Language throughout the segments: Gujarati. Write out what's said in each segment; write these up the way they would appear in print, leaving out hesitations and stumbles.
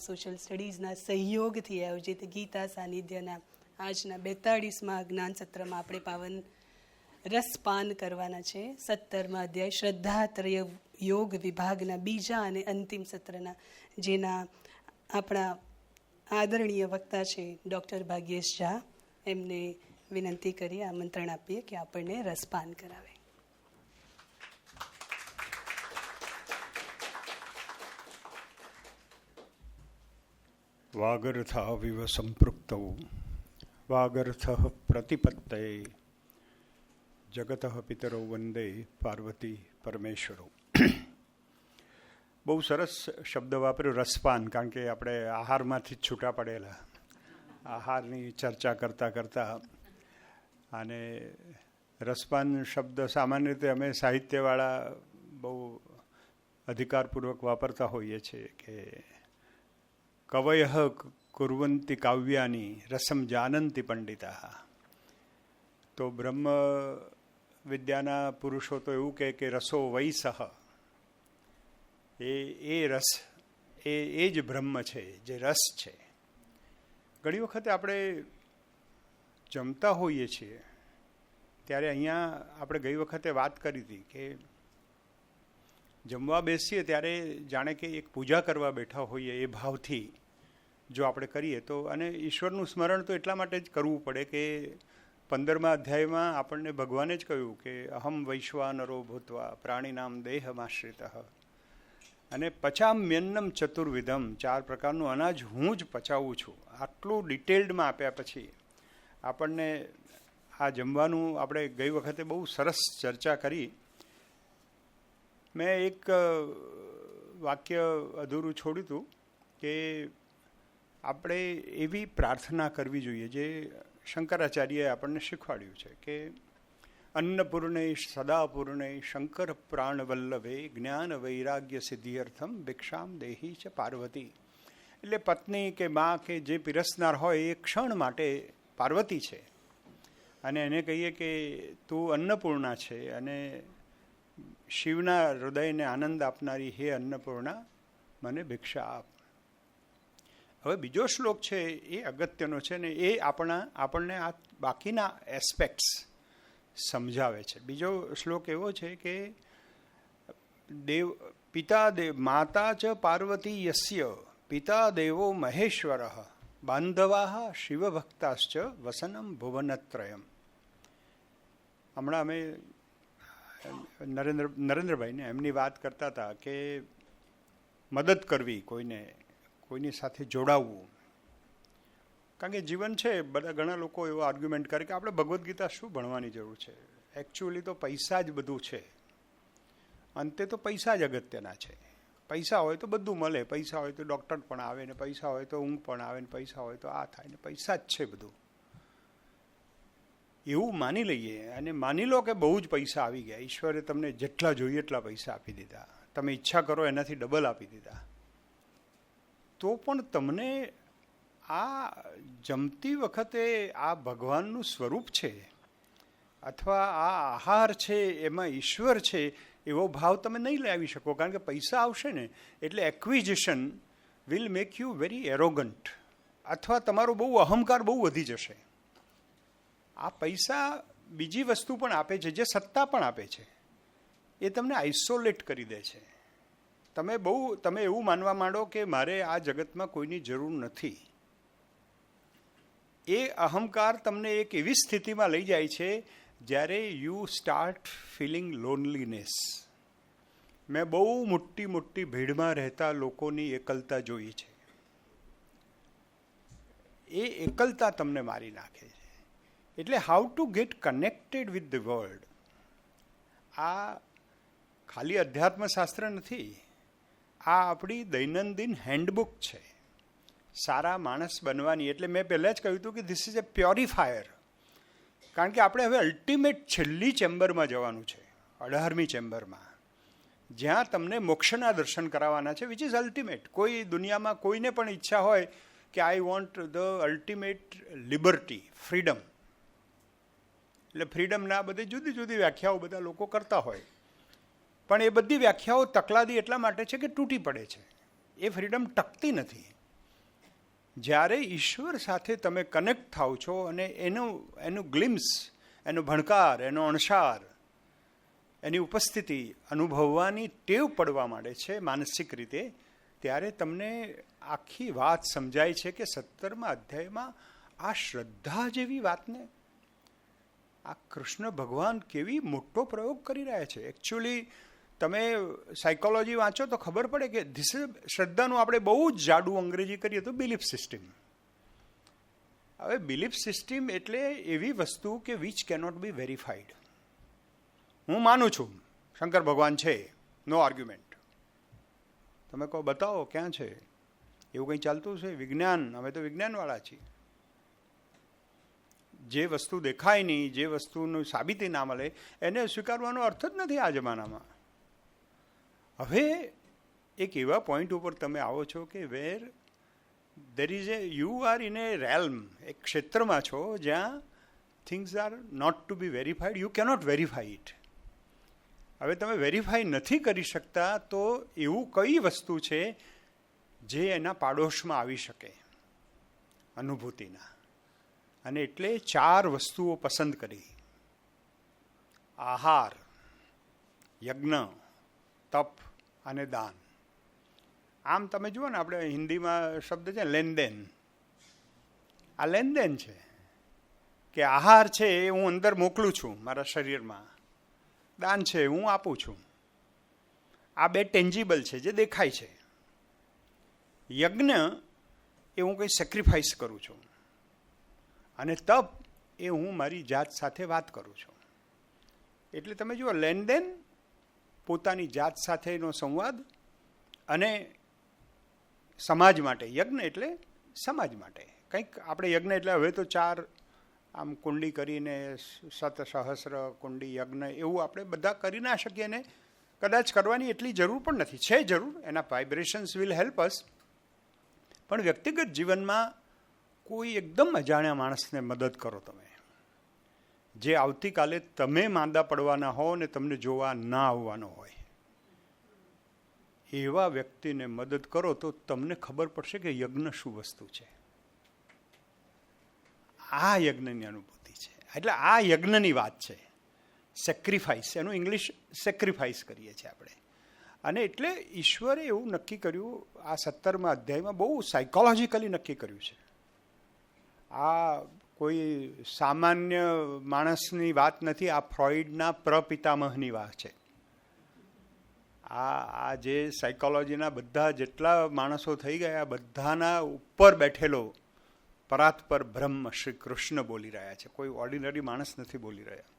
સોશિયલ સ્ટડીઝના સહયોગથી આયોજિત ગીતા સાનિધ્યના આજના 42મા જ્ઞાન સત્રમાં આપણે પાવન રસપાન કરવાના છે. 17મા અધ્યાય શ્રદ્ધાત્રય યોગ વિભાગના બીજા અને અંતિમ સત્રના, જેના આપણા આદરણીય વક્તા છે ડૉક્ટર ભાગ્યેશ ઝા. એમને વિનંતી કરી, આમંત્રણ આપીએ કે આપણને રસપાન કરાવે. વાગર્થાવિવ સંપૃક્તૌ વાગર્થ પ્રતિપત્તયે જગત પિતરૌ વંદે પાર્વતી પરમેશ્વરો. બહુ સરસ શબ્દ વાપર્યો, રસપાન. કારણ કે આપણે આહારમાંથી જ છૂટા પડેલા, આહારની ચર્ચા કરતાં કરતાં. અને રસપાન શબ્દ સામાન્ય રીતે અમે સાહિત્યવાળા બહુ અધિકારપૂર્વક વાપરતા હોઈએ છીએ કે કવયઃ કુર્વંતિ કાવ્યાની રસમ જાનંતિ પંડિતા. તો બ્રહ્મ વિદ્યાના પુરુષો તો એવું કહે કે રસો વૈસહ, એ રસ એ જ બ્રહ્મ છે, જે રસ છે. ઘણી વખતે આપણે જમતા હોઈએ છીએ ત્યારે અહીંયા આપણે ગઈ વખતે વાત કરી હતી કે જમવા બેસીએ ત્યારે જાણે કે એક પૂજા કરવા બેઠા હોઈએ એ ભાવથી જો આપણે કરીએ તો, અને ઈશ્વરનું સ્મરણ તો એટલા માટે જ કરવું પડે કે 15મા અધ્યાયમાં આપણને ભગવાને જ કહ્યું કે અહમ વૈશ્વાનરો ભૂત્વા પ્રાણીનામ દેહમાશ્રિતઃ અને પચામ્યન્નમ ચતુર્વિધમ, 4 પ્રકારનું અનાજ હું જ પચાવું છું. આટલું ડિટેલ્ડમાં આપ્યા પછી આપણને આ જમવાનું, આપણે ગઈ વખતે બહુ સરસ ચર્ચા કરી. મેં એક વાક્ય અધૂરું છોડ્યું હતું કે આપણે એવી પ્રાર્થના કરવી જોઈએ જે શંકરાચાર્યએ આપણને શીખવાડ્યું છે કે અન્નપૂર્ણે સદાપૂર્ણે શંકર પ્રાણવલ્લભે જ્ઞાન વૈરાગ્ય સિદ્ધિઅર્થમ ભિક્ષામ દેહી છે પાર્વતી. એટલે પત્ની કે મા કે જે પીરસનાર હોય એ ક્ષણ માટે પાર્વતી છે, અને એને કહીએ કે તું અન્નપૂર્ણા છે અને શિવના હૃદયને આનંદ આપનારી હે અન્નપૂર્ણા, મને ભિક્ષા આપ. હવે બીજો શ્લોક છે એ અગત્યનો છે ને એ આપણને આ બાકીના એસ્પેક્ટ્સ સમજાવે છે. બીજો શ્લોક એવો છે કે માતા ચ પાર્વતી યસ્ય પિતા દેવો મહેશ્વર બાંધવા શિવભક્તાશ્ચ વસનમ ભુવનત્રયમ. હમણાં અમે નરેન્દ્રભાઈને એમની વાત કરતા હતા કે મદદ કરવી, કોઈની સાથે જોડાવવું. કારણ કે જીવન છે, બધા ઘણા લોકો એવો આર્ગ્યુમેન્ટ કરે કે આપણે ભગવદ્ ગીતા શું ભણવાની જરૂર છે, એકચ્યુઅલી તો પૈસા જ બધું છે, અંતે તો પૈસા જ અગત્યના છે. પૈસા હોય તો બધું મળે, પૈસા હોય તો ડૉક્ટર પણ આવે ને, પૈસા હોય તો ઊંઘ પણ આવે ને, પૈસા હોય તો આ થાય ને, પૈસા જ છે બધું. એવું માની લઈએ અને માની લો કે બહુ જ પૈસા આવી ગયા, ઈશ્વરે તમને જેટલા જોઈએ એટલા પૈસા આપી દીધા, તમે ઈચ્છા કરો એનાથી ડબલ આપી દીધા, તો પણ તમને આ જમતી વખતે આ ભગવાનનું સ્વરૂપ છે અથવા આ આહાર છે એમાં ઈશ્વર છે એવો ભાવ તમે નહીં લાવી શકો. કારણ કે પૈસા આવશે ને એટલે acquisition will make you very arrogant, અથવા તમારો બહુ અહંકાર બહુ વધી જશે. આ પૈસા બીજી વસ્તુ પણ આપે છે, જે સત્તા પણ આપે છે, એ તમને આઇસોલેટ કરી દે છે. તમે એવું માનવા માંડો કે મારે આ જગતમાં કોઈની જરૂર નથી. એ અહંકાર તમને એક એવી સ્થિતિમાં લઈ જાય છે જ્યારે યુ સ્ટાર્ટ ફિલિંગ લોનલીનેસ. મેં બહુ મોટી ભીડમાં રહેતા લોકોની એકલતા જોઈ છે. એ એકલતા તમને મારી નાખે છે. એટલે how to gate connected with the world, આ ખાલી અધ્યાત્મશાસ્ત્ર નથી, આ આપણી દૈનંદિન હેન્ડબુક છે સારા માણસ બનવાની. એટલે મેં પહેલાં જ કહ્યું હતું કે ધીસ ઇઝ એ પ્યોરિફાયર. કારણ કે આપણે હવે અલ્ટિમેટ છેલ્લી ચેમ્બરમાં જવાનું છે, 18મી ચેમ્બરમાં, જ્યાં તમને મોક્ષના દર્શન કરાવવાના છે, વિચ ઇઝ અલ્ટિમેટ. કોઈ દુનિયામાં કોઈને પણ ઈચ્છા હોય કે I want the ultimate liberty, freedom. એટલે ફ્રીડમના બધી જુદી જુદી વ્યાખ્યાઓ બધા લોકો કરતા હોય, પણ એ બધી વ્યાખ્યાઓ તકલાદી એટલા માટે છે કે તૂટી પડે છે. એ ફ્રીડમ ટકતી નથી. જ્યારે ઈશ્વર સાથે તમે કનેક્ટ થાવ છો અને એનું ગ્લિમ્સ, એનો ભણકાર, એનો અણસાર, એની ઉપસ્થિતિ અનુભવવાની ટેવ પડવા માંડે છે માનસિક રીતે, ત્યારે તમને આખી વાત સમજાય છે કે 17મા અધ્યાયમાં આ શ્રદ્ધા જેવી વાતને આ કૃષ્ણ ભગવાન કેવી મોટો પ્રયોગ કરી રહ્યા છે. એકચ્યુઅલી તમે સાયકોલોજી વાંચો તો ખબર પડે કે ધીસ ઇઝ શ્રદ્ધાનું આપણે બહુ જ જાડું અંગ્રેજી કરીએ તો બિલીફ સિસ્ટમ. હવે બિલીફ સિસ્ટમ એટલે એવી વસ્તુ કે વિચ કેનોટ બી વેરીફાઈડ. હું માનું છું શંકર ભગવાન છે, નો આર્ગ્યુમેન્ટ. તમે કહો બતાવો ક્યાં છે, એવું કંઈ ચાલતું છે? વિજ્ઞાન, અમે તો વિજ્ઞાનવાળા છીએ. જે વસ્તુ દેખાય નહીં, જે વસ્તુનું સાબિતી ના મળે, એને સ્વીકારવાનો અર્થ જ નથી આ જમાનામાં. હવે એક એવા પોઈન્ટ ઉપર તમે આવો છો કે where there is you are in a realm, એક ક્ષેત્રમાં છો જ્યાં things are not to be verified, you cannot verify it. હવે તમે વેરીફાઈ નથી કરી શકતા તો એવું કઈ વસ્તુ છે જે એના પાડોશમાં આવી શકે અનુભૂતિના? અને એટલે 4 વસ્તુઓ પસંદ કરી: આહાર, યજ્ઞ, તપ અને દાન. આમ તમે જુઓ ને, આપણે હિન્દીમાં શબ્દ છે લેનદેન. આ લેનદેન છે કે આહાર છે એ હું અંદર મોકલું છું મારા શરીરમાં, દાન છે હું આપું છું. આ 2 ટેન્જિબલ છે જે દેખાય છે. યજ્ઞ એ હું કંઈ સેક્રિફાઈસ કરું છું, અને તપ એ હું મારી જાત સાથે વાત કરું છું. એટલે તમે જુઓ, લેનદેન, પોતાની જાત સાથેનો સંવાદ, અને સમાજ માટે યજ્ઞ એટલે સમાજ માટે કંઈક. આપણે યજ્ઞ એટલે હવે તો 4 આમ કુંડી કરીને સહસ્ર કુંડી યજ્ઞ એવું આપણે બધા કરી ના શકીએ, ને કદાચ કરવાની એટલી જરૂર પણ નથી. છે જરૂર, એના વાઇબ્રેશન્સ વિલ હેલ્પ અસ. પણ વ્યક્તિગત જીવનમાં કોઈ એકદમ અજાણ્યા માણસને મદદ કરો તમે, જે આવતીકાલે તમે માંદા પડવાના હો ને તમને જોવા ના આવવાનો હોય, એવા વ્યક્તિને મદદ કરો તો તમને ખબર પડશે કે યજ્ઞ શું વસ્તુ છે. આ યજ્ઞની અનુભૂતિ છે. એટલે આ યજ્ઞની વાત છે. સેક્રિફાઈસ, એનું ઇંગ્લિશ સેક્રિફાઈસ કરીએ છીએ આપણે. અને એટલે ઈશ્વરે એવું નક્કી કર્યું આ 17મા અધ્યાયમાં, બહુ સાયકોલોજીકલી નક્કી કર્યું છે. આ કોઈ સામાન્ય માણસની વાત નથી, આ ફ્રોઈડના પ્રપિતામહની વાત છે. આ જે સાયકોલોજીના બધા જેટલા માણસો થઈ ગયા, બધાના ઉપર બેઠેલો પરાત્પર બ્રહ્મ શ્રી કૃષ્ણ બોલી રહ્યા છે. કોઈ ઓર્ડિનરી માણસ નથી બોલી રહ્યા.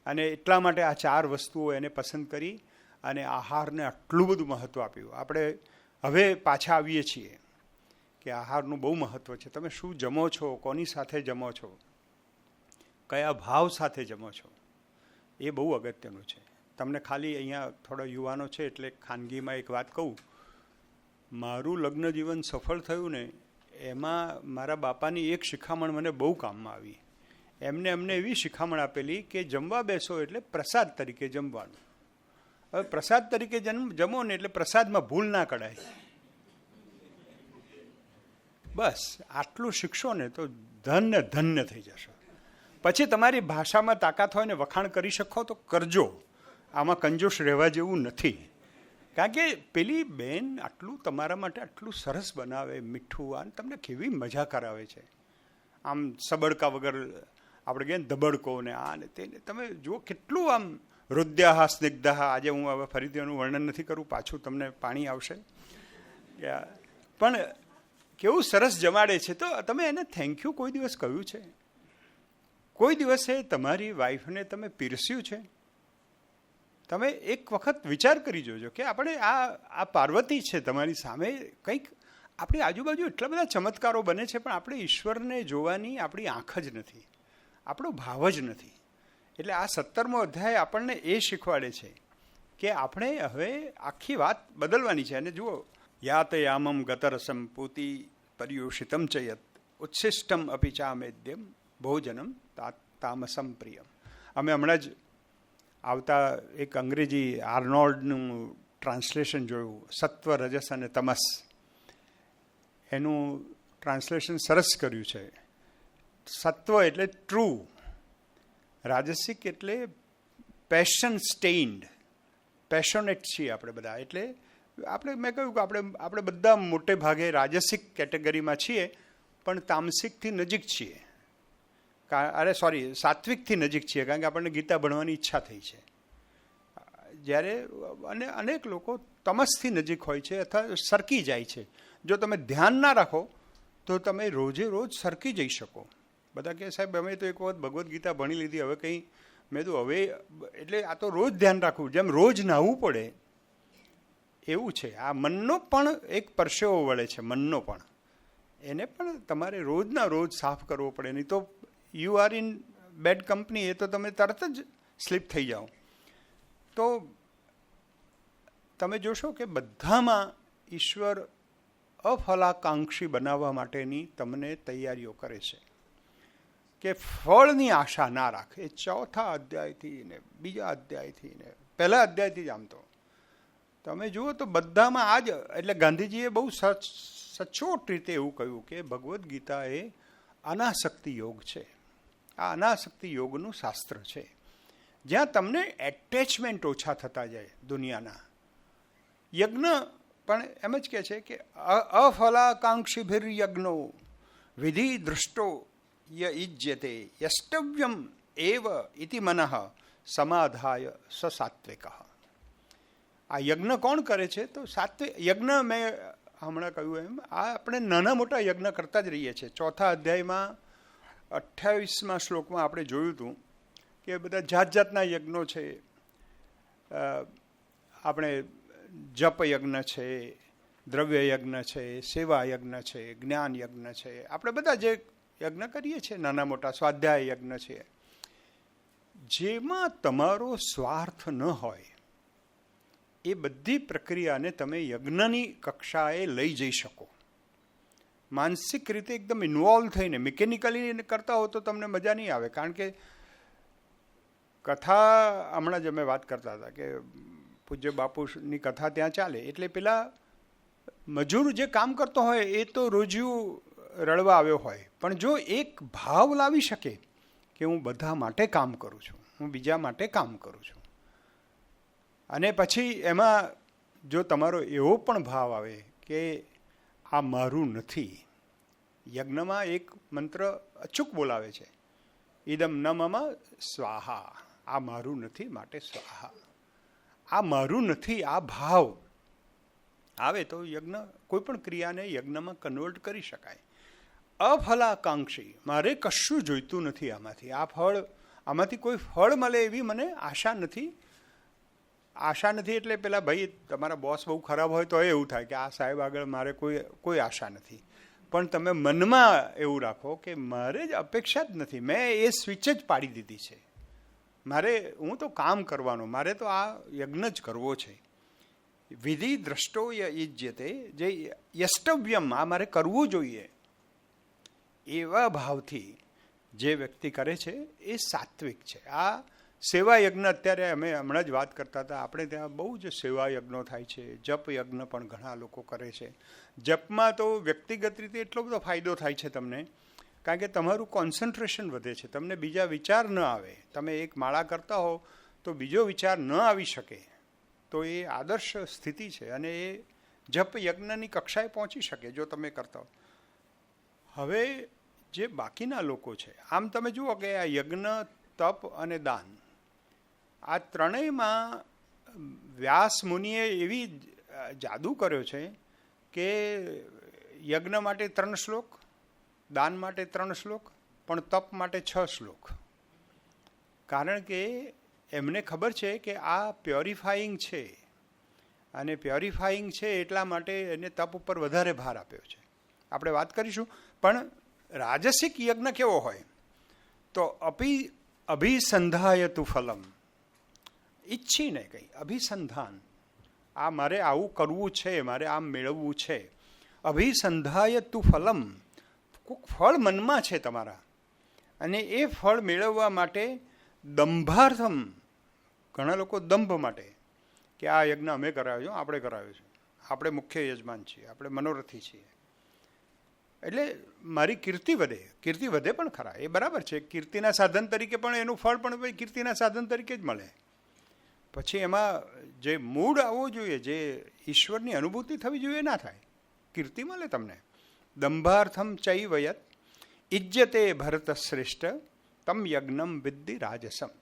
અને એટલા માટે આ 4 વસ્તુઓ એને પસંદ કરી અને આહારને આટલું બધું મહત્ત્વ આપ્યું. આપણે હવે પાછા આવીએ છીએ કે આહારનું બહુ મહત્ત્વ છે. તમે શું જમો છો, કોની સાથે જમો છો, કયા ભાવ સાથે જમો છો, એ બહુ અગત્યનું છે. તમને ખાલી અહીંયા થોડા યુવાનો છે એટલે ખાનગીમાં એક વાત કહું. મારું લગ્ન જીવન સફળ થયું ને, એમાં મારા બાપાની એક શિખામણ મને બહુ કામમાં આવી. અમને એવી શિખામણ આપેલી કે જમવા બેસો એટલે પ્રસાદ તરીકે જમવાનું. હવે પ્રસાદ તરીકે જમો ને એટલે પ્રસાદમાં ભૂલ ના કરાય. બસ આટલું શીખશો ને તો ધન્ય થઈ જશો. પછી તમારી ભાષામાં તાકાત હોય ને વખાણ કરી શકો તો કરજો. આમાં કંજૂસ રહેવા જેવું નથી. કારણ કે પેલી બેન આટલું તમારા માટે આટલું સરસ બનાવે, મીઠું, આ તમને કેવી મજા કરાવે છે. આમ સબડકા વગર આપણે કહીએ ને ધબડકો ને આ ને તેને, તમે જુઓ કેટલું આમ હૃદયાહ સ્નિગ્ધાહ. આજે હું હવે ફરીથી એનું વર્ણન નથી કરું, પાછું તમને પાણી આવશે. પણ કેવું સરસ જમાડે છે. તો તમે એને થેન્ક યુ કોઈ દિવસ કહ્યું છે? કોઈ દિવસે તમારી વાઈફને તમે પીરસ્યું છે? તમે એક વખત વિચાર કરી જોજો કે આપણે આ પાર્વતી છે તમારી સામે, કંઈક આપણી આજુબાજુ એટલા બધા ચમત્કારો બને છે, પણ આપણે ઈશ્વરને જોવાની આપણી આંખ જ નથી, આપણો ભાવ જ નથી. એટલે આ 17મો અધ્યાય આપણને એ શીખવાડે છે કે આપણે હવે આખી વાત બદલવાની છે. અને જુઓ, યાત યામમ ગતરસમ પૂતિ પર્યુષિતમ ચયત ઉચ્છિષ્ટમ અપિ ચામેદ્યમ ભોજનમ તામસમ પ્રિયમ. અમે હમણાં જ આવતા એક અંગ્રેજી આર્નોલ્ડનું ટ્રાન્સલેશન જોયું, સત્વ, રજસ અને તમસ. એનું ટ્રાન્સલેશન સરસ કર્યું છે. સત્વ એટલે ટ્રુ, રાજસિક એટલે પેશન સ્ટેઇન્ડ, પેશોનેટ છીએ આપણે બધા. એટલે મેં કહ્યું કે આપણે બધા મોટે ભાગે રાજસિક કેટેગરીમાં છીએ, પણ તામસિકથી નજીક છીએ. સાત્વિકથી નજીક છીએ, કારણ કે આપણને ગીતા ભણવાની ઈચ્છા થઈ છે. જ્યારે અનેક લોકો તમસથી નજીક હોય છે અથવા સરકી જાય છે. જો તમે ધ્યાન ના રાખો તો તમે રોજે રોજ સરકી જઈ શકો. બધા કહે સાહેબ અમે તો એક વખત ભગવદ્ ગીતા ભણી લીધી, હવે કંઈ. મેં તો હવે એટલે આ તો રોજ ધ્યાન રાખવું, જેમ રોજ નાહવું પડે એવું છે. આ મનનો પણ એક પરસેવો વળે છે, મનનો પણ, એને પણ તમારે રોજના રોજ સાફ કરવો પડે. નહીં તો you are in bad company, એ તો તમે તરત જ સ્લીપ થઈ જાઓ. તો તમે જોશો કે બધામાં ઈશ્વર અફલાકાંક્ષી બનાવવા માટેની તમને તૈયારીઓ કરે છે, કે ફળની આશા ના રાખે. એ 4થા અધ્યાયથી ને 2જા અધ્યાયથી ને 1લા અધ્યાયથી જ આમ તો તમે જુઓ તો બધામાં આ જ. એટલે ગાંધીજીએ બહુ સચોટ રીતે એવું કહ્યું કે ભગવદ્ ગીતા એ અનાસક્તિ યોગ છે. આ અનાસક્તિ યોગનું શાસ્ત્ર છે, જ્યાં તમને એટેચમેન્ટ ઓછા થતા જાય દુનિયાના. યજ્ઞ પણ એમ જ કહે છે કે અફલાકાંક્ષીભિર યજ્ઞો વિધિ દૃષ્ટો યજ્યતે યષ્ટવ્યમ એવ ઇતિ મનઃ સમાધાય સસાત્વિક. આ યજ્ઞ કોણ કરે છે? તો સાત્વિક યજ્ઞ. મેં હમણાં કહ્યું એમ આ આપણે નાના મોટા યજ્ઞ કરતા જ રહીએ છીએ. 4થા અધ્યાયમાં 28મા શ્લોકમાં આપણે જોયું હતું કે બધા જાત જાતના યજ્ઞો છે. આપણે જપ યજ્ઞ છે, દ્રવ્ય યજ્ઞ છે, સેવા યજ્ઞ છે, જ્ઞાન યજ્ઞ છે. આપણે બધા જે યજ્ઞ કરીએ છીએ નાના મોટા, સ્વાધ્યાય યજ્ઞ છે, જેમાં તમારો સ્વાર્થ ન હોય એ બધી પ્રક્રિયાને તમે યજ્ઞની કક્ષાએ લઈ જઈ શકો. માનસિક રીતે એકદમ ઇન્વોલ્વ થઈને મિકેનિકલી કરતા હો તો તમને મજા નહીં આવે. કારણ કે કથા, હમણાં જ અમે વાત કરતા હતા કે પૂજ્ય બાપુની કથા ત્યાં ચાલે, એટલે પેલા મજૂર જે કામ કરતો હોય એ તો રોજિયું રડવા આવ્યો હોય, પણ જો એક ભાવ લાવી શકે કે હું બધા માટે કામ કરું છું, હું બીજા માટે કામ કરું છું, અને પછી એમાં જો તમારો એવો પણ ભાવ આવે કે આ મારું નથી. યજ્ઞમાં એક મંત્ર અચૂક બોલાવે છે, ઇદમ ન મમ સ્વાહા. આ મારું નથી માટે સ્વાહા. આ મારું નથી, આ ભાવ આવે તો યજ્ઞ, કોઈ પણ ક્રિયાને યજ્ઞમાં કન્વર્ટ કરી શકાય. અફલાકાંક્ષી, મારે કશું જોઈતું નથી આમાંથી. આમાંથી કોઈ ફળ મળે એવી મને આશા નથી. આશા નથી એટલે પેલા ભાઈ તમારા બોસ બહુ ખરાબ હોય તો એવું થાય કે આ સાહેબ આગળ મારે કોઈ આશા નથી. પણ તમે મનમાં એવું રાખો કે મારે જ અપેક્ષા જ નથી, મેં એ સ્વિચ જ પાડી દીધી છે. હું તો કામ કરવાનો, મારે તો આ યજ્ઞ જ કરવો છે. વિધિ દ્રષ્ટો યજ્યતે, જે યષ્ટવ્યમ, આ મારે કરવું જોઈએ, એવા ભાવથી જે વ્યક્તિ કરે છે એ સાત્વિક છે. આ સેવા યજ્ઞ, અત્યારે અમે હમણાં જ વાત કરતા હતા, આપણે ત્યાં બહુ જ સેવા યજ્ઞો થાય છે. જપ યજ્ઞ પણ ઘણા લોકો કરે છે. જપમાં તો વ્યક્તિગત રીતે એટલો બધો ફાયદો થાય છે તમને, કારણ કે તમારું કોન્સન્ટ્રેશન વધે છે, તમને બીજા વિચાર ન આવે. તમે એક માળા કરતા હો તો બીજો વિચાર ન આવી શકે, તો એ આદર્શ સ્થિતિ છે, અને એ જપ યજ્ઞની કક્ષાએ પહોંચી શકે જો તમે કરતા હો. હવે જે બાકીના લોકો છે, આમ તમે જુઓ કે આ યજ્ઞ, તપ અને દાન, આ ત્રણેયમાં વ્યાસ મુનિએ એવી જાદુ કર્યો છે કે યજ્ઞ માટે 3 શ્લોક, દાન માટે 3 શ્લોક, પણ તપ માટે 6 શ્લોક. કારણ કે એમને ખબર છે કે આ પ્યોરિફાઈંગ છે, અને પ્યોરિફાઈંગ છે એટલા માટે એને તપ ઉપર વધારે ભાર આપ્યો છે. આપણે વાત કરીશું. પણ રાજસિક યજ્ઞ કેવો હોય તો અભિસંધાયતુ ફલમ, ઈચ્છીને કંઈ અભિસંધાન, આ મારે આવું કરવું છે, મારે આમ મેળવવું છે. અભિસંધાયતુ ફલમ, ફળ મનમાં છે તમારા, અને એ ફળ મેળવવા માટે દંભાર્થમ, ઘણા લોકો દંભ માટે કે આ યજ્ઞ અમે કરાવ્યો, આપણે કરાવ્યો છે, આપણે મુખ્ય યજમાન છીએ, આપણે મનોરથી છીએ, એટલે મારી કીર્તિ વધે પણ ખરા, એ બરાબર છે. કીર્તિના સાધન તરીકે પણ એનું ફળ પણ ભાઈ કીર્તિના સાધન તરીકે જ મળે. પછી એમાં જે મૂળ આવવો જોઈએ, જે ઈશ્વરની અનુભૂતિ થવી જોઈએ, ના થાય. કીર્તિ મળે તમને. દંભાર્થમ ચૈવયત ઇજ્જતે ભરત શ્રેષ્ઠ તમ યજ્ઞમ વિદ્ધિ રાજસમ.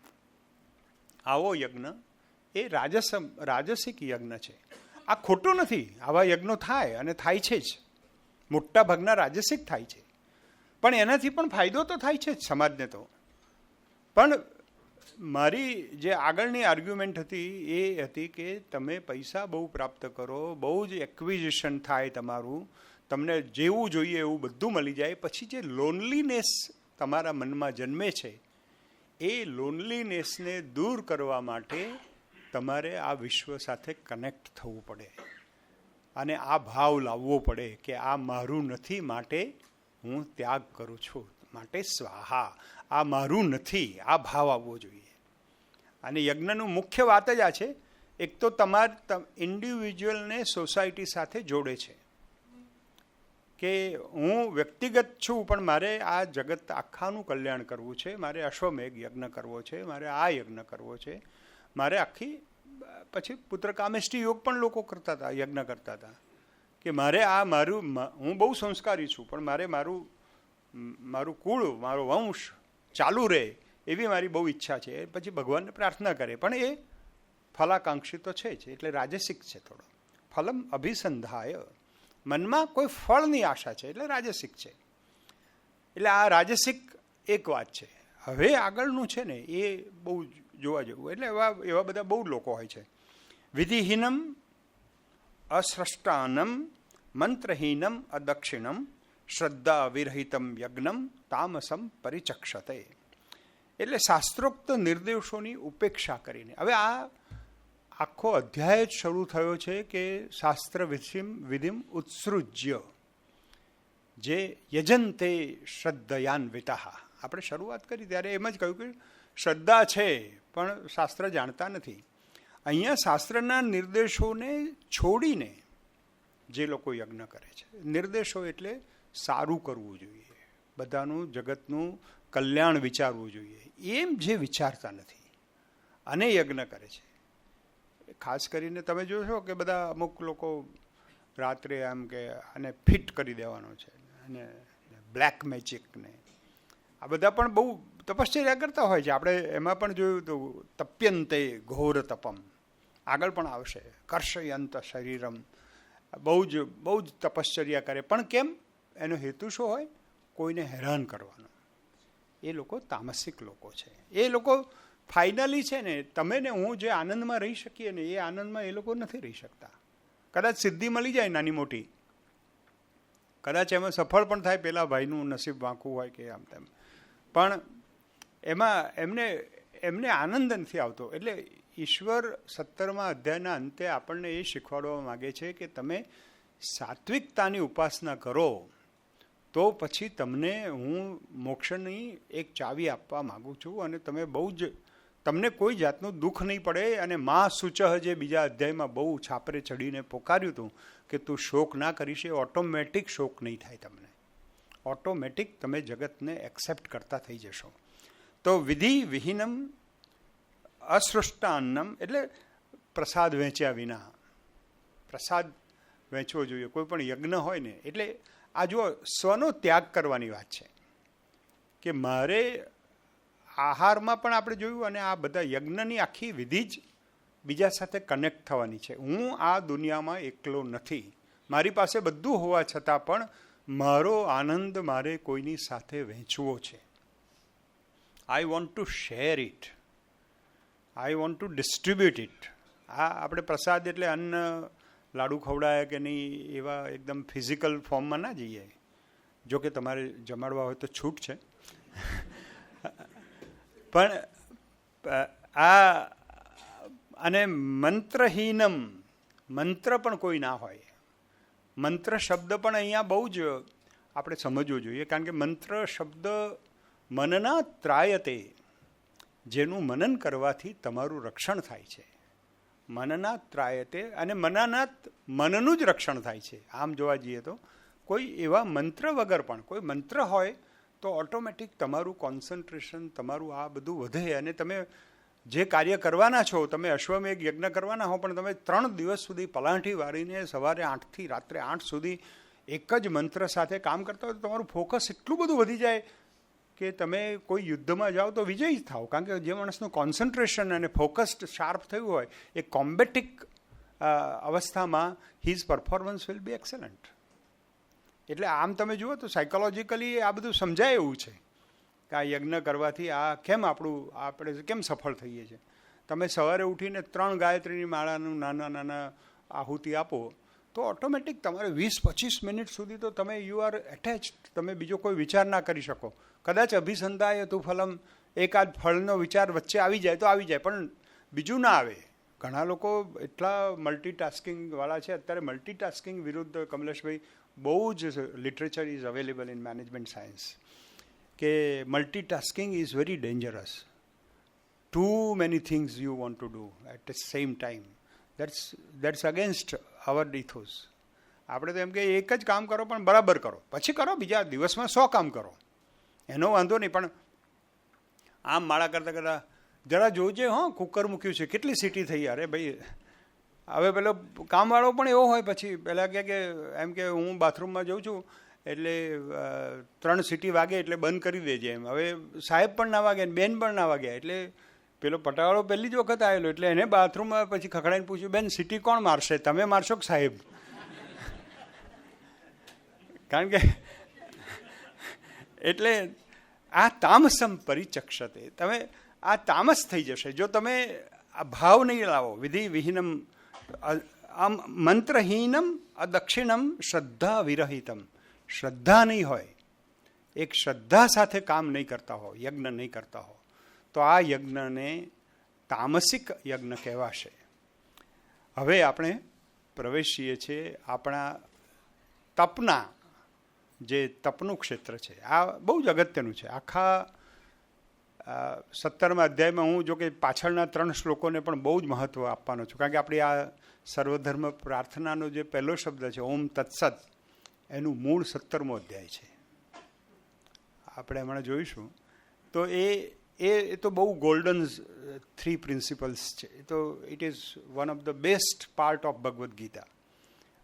આવો યજ્ઞ એ રાજસિક યજ્ઞ છે. આ ખોટું નથી, આવા યજ્ઞો થાય અને થાય છે જ. મોટા ભાગના રાજસિક થાય છે, પણ એનાથી પણ ફાયદો તો થાય છે જ સમાજને. તો પણ મારી જે આગળની આર્ગ્યુમેન્ટ હતી એ હતી કે તમે પૈસા બહુ પ્રાપ્ત કરો, બહુ જ એક્વિઝિશન થાય તમારું, તમને જેવું જોઈએ એવું બધું મળી જાય, પછી જે લોનલીનેસ તમારા મનમાં જન્મે છે એ લોનલીનેસને દૂર કરવા માટે તમારે આ વિશ્વ સાથે કનેક્ટ થવું પડે અને આ ભાવ લાવવો પડે કે આ મારું નથી, માટે હું ત્યાગ કરું છું, માટે સ્વાહા, આ મારું નથી, આ ભાવ આવવો જોઈએ. અને યજ્ઞનું મુખ્ય વાત જ આ છે. એક તો તમારા ઇન્ડિવિજ્યુઅલને સોસાયટી સાથે જોડે છે કે હું વ્યક્તિગત છું, પણ મારે આ જગત આખાનું કલ્યાણ કરવું છે, મારે અશ્વમેઘ યજ્ઞ કરવો છે, મારે આ યજ્ઞ કરવો છે, મારે આખી. પછી પુત્રકામેષ્ટિ યોગ પણ લોકો કરતા હતા, યજ્ઞ કરતા હતા કે મારે આ મારું, હું બહુ સંસ્કારી છું, પણ મારે મારું કુળ, મારો વંશ ચાલુ રહે એવી મારી બહુ ઈચ્છા છે. પછી ભગવાનને પ્રાર્થના કરે, પણ એ ફલાકાંક્ષી તો છે જ, એટલે રાજસિક છે થોડો. ફલમ અભિસંધાય, મનમાં કોઈ ફળની આશા છે એટલે રાજસિક છે. એટલે આ રાજસિક એક વાત છે. હવે આગળનું છે ને એ બહુ જોવા જેવું. એટલે એવા બધા બહુ લોકો હોય છે. વિધિહીનમ અસ્રષ્ટાનમ મંત્રહીનમ અદક્ષિણમ શ્રદ્ધા વિરહિતમ યજ્ઞમ તામસમ પરિચક્ષતે. એટલે શાસ્ત્રોક્ત નિર્દેશોની ઉપેક્ષા કરીને. હવે આ આખો અધ્યાય જ શરૂ થયો છે કે શાસ્ત્ર વિધિમ ઉત્સૃજ્ય જે યજંતે શ્રદ્ધયાન્વિતા. આપણે શરૂઆત કરી ત્યારે એમ જ કહ્યું કે શ્રદ્ધા છે પણ શાસ્ત્ર જાણતા નથી. અહીંયા શાસ્ત્રના નિર્દેશોને છોડીને જે લોકો યજ્ઞ કરે છે, નિર્દેશો એટલે સારું કરવું જોઈએ, બધાનું જગતનું કલ્યાણ વિચારવું જોઈએ, એમ જે વિચારતા નથી અને યજ્ઞ કરે છે. ખાસ કરીને તમે જોશો કે બધા અમુક લોકો રાત્રે આમ કે આને ફિટ કરી દેવાનો છે, અને બ્લેક મેજિક ને આ બધા પણ બહુ તપશ્ચર્યા કરતા હોય છે. આપણે એમાં પણ જોયું તો તપ્યંતે ઘોર તપમ, આગળ પણ આવશે, કર્ષયંત શરીરમ, બહુ જ તપશ્ચર્યા કરે. પણ કેમ? એનો હેતુ શું હોય? કોઈને હેરાન કરવાનો. એ લોકો તામસિક લોકો છે. એ લોકો ફાઇનલી છે ને, તમે ને હું જે આનંદમાં રહી શકીએ ને એ આનંદમાં એ લોકો નથી રહી શકતા. કદાચ સિદ્ધિ મળી જાય નાની મોટી, કદાચ એમાં સફળ પણ થાય, પેલા ભાઈનું નસીબ વાંકું હોય કે આમ તેમ, પણ એમાં એમને આનંદ નથી આવતો. એટલે ઈશ્વર 17મા અધ્યાયના અંતે આપણને એ શીખવાડવા માગે છે કે તમે સાત્વિકતાની ઉપાસના કરો તો પછી તમને હું મોક્ષની એક ચાવી આપવા માગું છું, અને તમે બહુ જ, તમને કોઈ જાતનું દુઃખ નહીં પડે. અને મા સૂચહ જે બીજા અધ્યાયમાં બહુ છાપરે ચડીને પોકાર્યું હતું કે તું શોક ના કરીશ, એ ઓટોમેટિક શોક નહીં થાય તમને. ઓટોમેટિક તમે જગતને એક્સેપ્ટ કરતા થઈ જશો. તો વિધિ વિહીનમ અસૃષ્ટાન્નમ એટલે પ્રસાદ વેચ્યા વિના. પ્રસાદ વેચવો જોઈએ કોઈ પણ યજ્ઞ હોય ને. એટલે આ જો સ્વનો ત્યાગ કરવાની વાત છે કે મારે આહારમાં પણ આપણે જોયું, અને આ બધા યજ્ઞની આખી વિધિ જ બીજા સાથે કનેક્ટ થવાની છે. હું આ દુનિયામાં એકલો નથી, મારી પાસે બધું હોવા છતાં પણ મારો આનંદ મારે કોઈની સાથે વહેંચવો છે. આઈ want two share it, I want two distribute it. આ આપણે પ્રસાદ એટલે અન્ન લાડુ ખવડાય કે નહીં એવા એકદમ ફિઝિકલ ફોર્મમાં ના જઈએ. જો કે તમારે જમાડવા હોય તો છૂટ છે. પણ આ અને મંત્રહીનમ, મંત્ર પણ કોઈ ના હોય. મંત્ર શબ્દ પણ અહીંયા બહુ જ આપણે સમજવો જોઈએ, કારણ કે મંત્ર શબ્દ મનના ત્રાયતે, જેનું મનન કરવાથી તમારું રક્ષણ થાય છે. મનના ત્રાયતે, અને મનનું જ રક્ષણ થાય છે. આમ જોવા જઈએ તો કોઈ એવા મંત્ર વગર પણ, કોઈ મંત્ર હોય તો ઓટોમેટિક તમારું કોન્સન્ટ્રેશન, તમારું આ બધું વધે અને તમે જે કાર્ય કરવાના છો, તમે અશ્વમેઘ યજ્ઞ કરવાના હો પણ તમે 3 દિવસ સુધી પલાંઠી વાળીને સવારે 8થી રાત્રે 8 સુધી એક જ મંત્ર સાથે કામ કરતા હોય તો તમારું ફોકસ એટલું બધું વધી જાય કે તમે કોઈ યુદ્ધમાં જાઓ તો વિજયી જ થાઓ. કારણ કે જે માણસનું કોન્સન્ટ્રેશન અને ફોકસ્ડ શાર્પ થયું હોય એ કોમ્બેટિક અવસ્થામાં his performance will be excellent. એટલે આમ તમે જુઓ તો સાયકોલોજીકલી આ બધું સમજાય એવું છે કે આ યજ્ઞ કરવાથી આ કેમ આપણે કેમ સફળ થઈએ છીએ. તમે સવારે ઉઠીને 3 ગાયત્રીની માળાનું નાના નાના આહુતિ આપો તો ઓટોમેટિક તમારે 20-25 મિનિટ સુધી તો તમે યુ આર એટેચ્ડ, તમે બીજો કોઈ વિચાર ના કરી શકો. કદાચ અભિસંધાય તું ફલમ, એકાદ ફળનો વિચાર વચ્ચે આવી જાય તો આવી જાય, પણ બીજું ના આવે. ઘણા લોકો એટલા મલ્ટીટાસ્કિંગવાળા છે. અત્યારે મલ્ટીટાસ્કિંગ વિરુદ્ધ કમલેશભાઈ બહુ જ literature is available in management science કે multitasking is very dangerous. Too many things you want to do at the same time, that's against our ethos. આપણે તો એમ કે એક જ કામ કરો પણ બરાબર કરો, પછી કરો બીજા દિવસમાં 100 કામ કરો, એનો વાંધો નહીં. પણ આમ માળા કરતાં કરતાં જરા જોજે, કુકર મૂક્યું છે, કેટલી સીટી થઈ. અરે ભાઈ, હવે પેલો કામવાળો પણ એવો હોય, પછી પહેલાં કે એમ કે હું બાથરૂમમાં જઉં છું એટલે 3 સીટી વાગે એટલે બંધ કરી દેજે એમ. હવે સાહેબ પણ ના વાગે, બેન પણ ના વાગ્યા, એટલે પેલો પટાવાળો પહેલી જ વખત આવેલો એટલે એને બાથરૂમમાં પછી ખખડાઈને પૂછ્યું, બેન સીટી કોણ મારશે, તમે મારશો કે સાહેબ? કારણ કે એટલે આ તામસમ પરિચક્ષતે, તમે આ તામસ થઈ જશે જો તમે આ ભાવ નહીં લાવો. વિધિ વિહીનમ આમ મંત્રહીનમ અદક્ષિણમ શ્રદ્ધા વિરહિતમ. શ્રદ્ધા નહીં હોય, એક શ્રદ્ધા સાથે કામ નહીં કરતા હો, યજ્ઞ નહીં કરતા હો, તો આ યજ્ઞને તામસિક યજ્ઞ કહેવાશે. હવે આપણે પ્રવેશીએ છીએ આપણા તપના, જે તપનું ક્ષેત્ર છે. આ બહુ જ અગત્યનું છે. આખા 17મા અધ્યાયમાં હું જો કે પાછળના 3 શ્લોકોને પણ બહુ જ મહત્ત્વ આપવાનો છું. કારણ કે આપણી આ સર્વધર્મ પ્રાર્થનાનો જે પહેલો શબ્દ છે ઓમ તત્સત, એનું મૂળ 17મો અધ્યાય છે. આપણે હમણાં જોઈશું. તો એ તો બહુ ગોલ્ડન 3 પ્રિન્સિપલ્સ છે. તો it is one of the best part of Bhagavad Gita.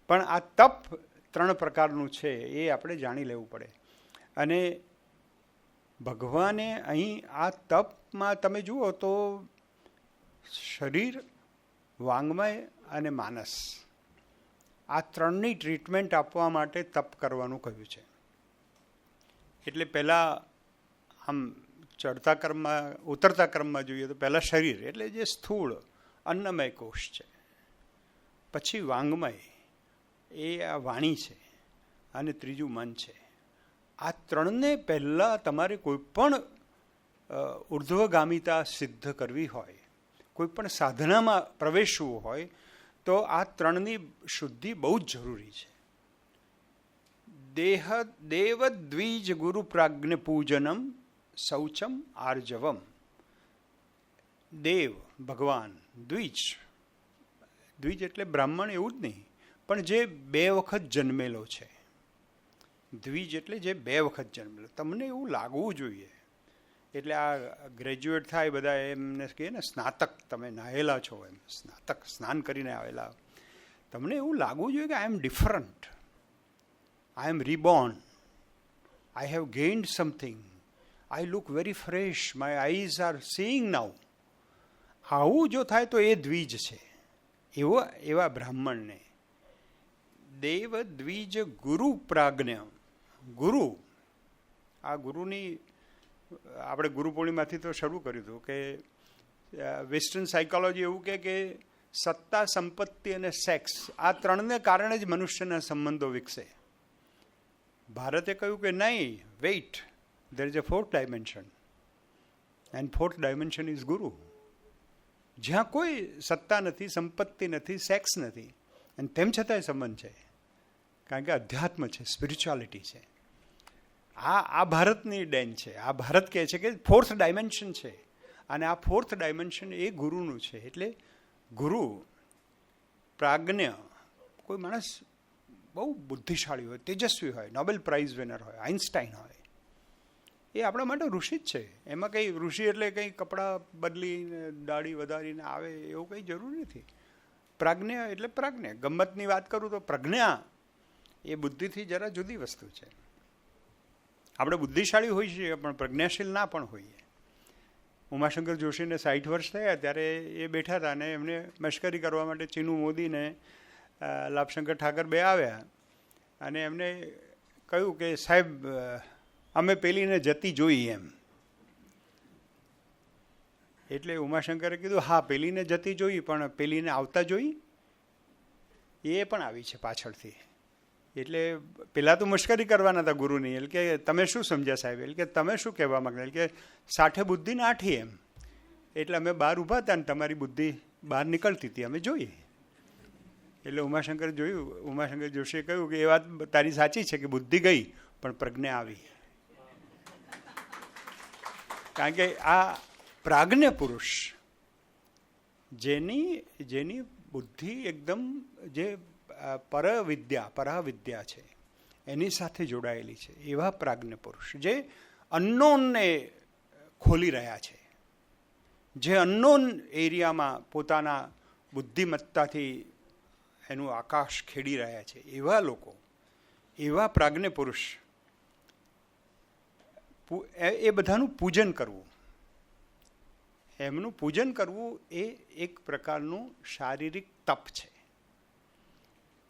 પણ આ તપ 3 પ્રકારનું છે એ આપણે જાણી લેવું પડે. અને ભગવાને અહીં આ તપમાં તમે જુઓ તો શરીર, વાંગ્મય અને માનસ, આ 3ની ટ્રીટમેન્ટ આપવા માટે તપ કરવાનું કહ્યું છે. એટલે પહેલાં આમ ચડતા ક્રમમાં, ઉતરતા ક્રમમાં જોઈએ તો પહેલાં શરીર એટલે જે સ્થૂળ અન્નમય કોષ છે, પછી વાંગ્મય એ આ વાણી છે, અને ત્રીજું મન છે. આ 3ને પહેલાં તમારે કોઈ પણ ઉર્ધ્વગામિતા સિદ્ધ કરવી હોય, કોઈ પણ સાધનામાં પ્રવેશવું હોય તો આ 3ની શુદ્ધિ બહુ જ જરૂરી છે. દેવ દ્વિજ ગુરુ પ્રાજ્ઞ પૂજનમ શૌચમ આર્જવમ. દેવ ભગવાન, દ્વિજ એટલે બ્રાહ્મણ એવું જ નહીં, પણ જે 2 વખત જન્મેલો છે. દ્વિજ એટલે જે 2 વખત જન્મેલો. તમને એવું લાગવું જોઈએ, એટલે આ ગ્રેજ્યુએટ થાય બધા એમને કહે ને સ્નાતક, તમે નાહેલા છો એમ, સ્નાતક સ્નાન કરીને આવેલા, તમને એવું લાગવું જોઈએ કે I am different, I am reborn, I have gained something, I look very fresh, my eyes are seeing now. આવું જો થાય તો એ દ્વિજ છે. એવા બ્રાહ્મણને દેવ દ્વિજ ગુરુ પ્રાજ્ઞ. ગુરુ, આ ગુરુની આપણે ગુરુ પૂર્ણિમાથી તો શરૂ કર્યું હતું કે વેસ્ટર્ન સાયકોલોજી એવું કે સત્તા, સંપત્તિ અને સેક્સ, આ 3ને કારણે જ મનુષ્યના સંબંધો વિકસે. ભારતે કહ્યું કે નહીં, weight, there is a 4th dimension and 4th dimension is ગુરુ. જ્યાં કોઈ સત્તા નથી, સંપત્તિ નથી, સેક્સ નથી, અને તેમ છતાંય સંબંધ છે, કારણ કે અધ્યાત્મ છે, સ્પિરિચ્યુઆલિટી છે. આ ભારતની ડેન છે. આ ભારત કહે છે કે 4th ડાયમેન્શન છે, અને આ 4th ડાયમેન્શન એ ગુરુનું છે. એટલે ગુરુ પ્રાજ્ઞ, કોઈ માણસ બહુ બુદ્ધિશાળી હોય, તેજસ્વી હોય, નોબેલ પ્રાઇઝ વિનર હોય, આઇન્સ્ટાઈન હોય, એ આપણા માટે ઋષિ જ છે. એમાં કંઈ ઋષિ એટલે કંઈ કપડાં બદલીને દાઢી વધારીને આવે એવું કંઈ જરૂરી નથી. પ્રાજ્ઞા એટલે પ્રાજ્ઞા. ગમ્મતની વાત કરું તો પ્રજ્ઞા એ બુદ્ધિથી જરા જુદી વસ્તુ છે. આપણે બુદ્ધિશાળી હોઈએ છીએ પણ પ્રજ્ઞાશીલ ના પણ હોઈએ. ઉમાશંકર જોશીને 60 વર્ષ થયા ત્યારે એ બેઠા હતા અને એમને મશ્કરી કરવા માટે ચીનુ મોદી ને લાભશંકર ઠાકર બે આવ્યા અને એમને કહ્યું કે સાહેબ અમે પેલીને જતી જોઈ એમ. એટલે ઉમાશંકરે કીધું હા પેલીને જતી જોઈ પણ પેલીને આવતા જોઈ, એ પણ આવી છે પાછળથી. એટલે પેલા તો મશ્કરી કરવાના હતા ગુરુની, એટલે કે તમે શું સમજ્યા સાહેબ, એટલે કે તમે શું કહેવા માંગતા, એટલે કે 60 બુદ્ધિ ને 8 એમ. એટલે અમે બહાર ઊભા હતા ને તમારી બુદ્ધિ બહાર નીકળતી હતી, અમે જોઈએ. એટલે ઉમાશંકર જોયું, ઉમાશંકર જોશીએ કહ્યું કે એ વાત તારી સાચી છે કે બુદ્ધિ ગઈ પણ પ્રજ્ઞા આવી. કારણ કે આ પ્રાજ્ઞ પુરુષ જેની બુદ્ધિ એકદમ જે પરાવિદ્યા છે એની સાથે જોડાયેલી છે, એવા પ્રાજ્ઞ પુરુષ જે અનનોનને ખોલી રહ્યા છે, જે અનનોન એરિયામાં પોતાના બુદ્ધિમત્તાથી એનું આકાશ ખેડી રહ્યા છે, એવા લોકો, એવા પ્રાજ્ઞ પુરુષ, એ બધાનું પૂજન કરવું, એમનું પૂજન કરવું એ એક પ્રકારનું શારીરિક તપ છે.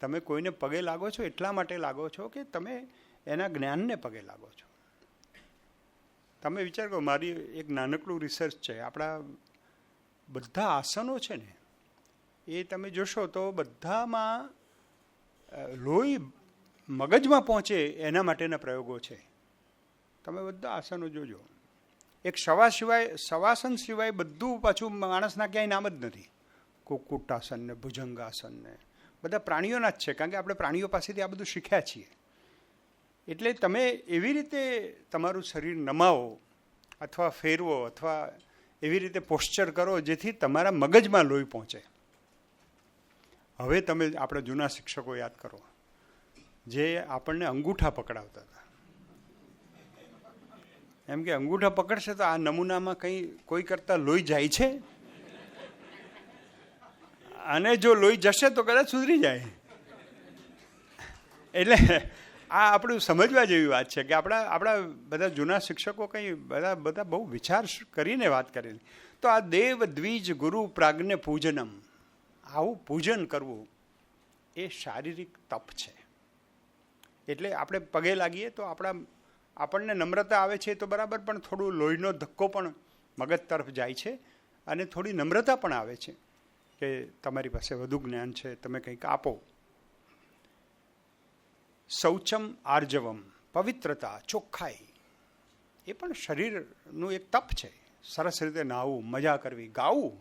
તમે કોઈને પગે લાગો છો એટલા માટે લાગો છો કે તમે એના જ્ઞાનને પગે લાગો છો. તમે વિચાર કરો, મારી એક નાનકડું રિસર્ચ છે, આપણા બધા આસનો છે ને એ તમે જોશો તો બધામાં લોહી મગજમાં પહોંચે એના માટેના પ્રયોગો છે. તમે બધા આસનો જોજો. એક શવાસન સિવાય બધું પાછું માણસના ક્યાંય નામ જ નથી. કુક્કુટાસન ને ભુજંગાસન ને બધા પ્રાણીઓના જ છે, કારણ કે આપણે પ્રાણીઓ પાસેથી આ બધું શીખ્યા છીએ. એટલે તમે એવી રીતે તમારું શરીર નમાવો અથવા ફેરવો અથવા એવી રીતે પોસ્ચર કરો જેથી તમારા મગજમાં લોહી પહોંચે. હવે તમે આપણા જૂના શિક્ષકો યાદ કરો જે આપણને અંગૂઠા પકડાવતા હતા. એમ કે અંગૂઠા પકડશે તો આ નમૂનામાં કોઈ કરતાં લોહી જાય છે, અને જો લોહી જશે તો કદાચ સુધરી જાય. એટલે આ આપણું સમજવા જેવી વાત છે કે આપણા બધા જૂના શિક્ષકો કંઈ બધા બહુ વિચાર કરીને વાત કરેલી. તો આ દેવ દ્વિજ ગુરુ પ્રાજ્ઞ પૂજનમ, આવું પૂજન કરવું એ શારીરિક તપ છે. એટલે આપણે પગે લાગીએ તો આપણને નમ્રતા આવે છે તો બરાબર, પણ થોડું લોહીનો ધક્કો પણ મગજ તરફ જાય છે અને થોડી નમ્રતા પણ આવે છે કે તમારી પાસે વધુ જ્ઞાન છે, તમે કંઈક આપો. શૌચમ આર્જવમ, પવિત્રતા, ચોખ્ખાઈ, એ પણ શરીરનું એક તપ છે. સરસ રીતે નાહવું, મજા કરવી, ગાવું,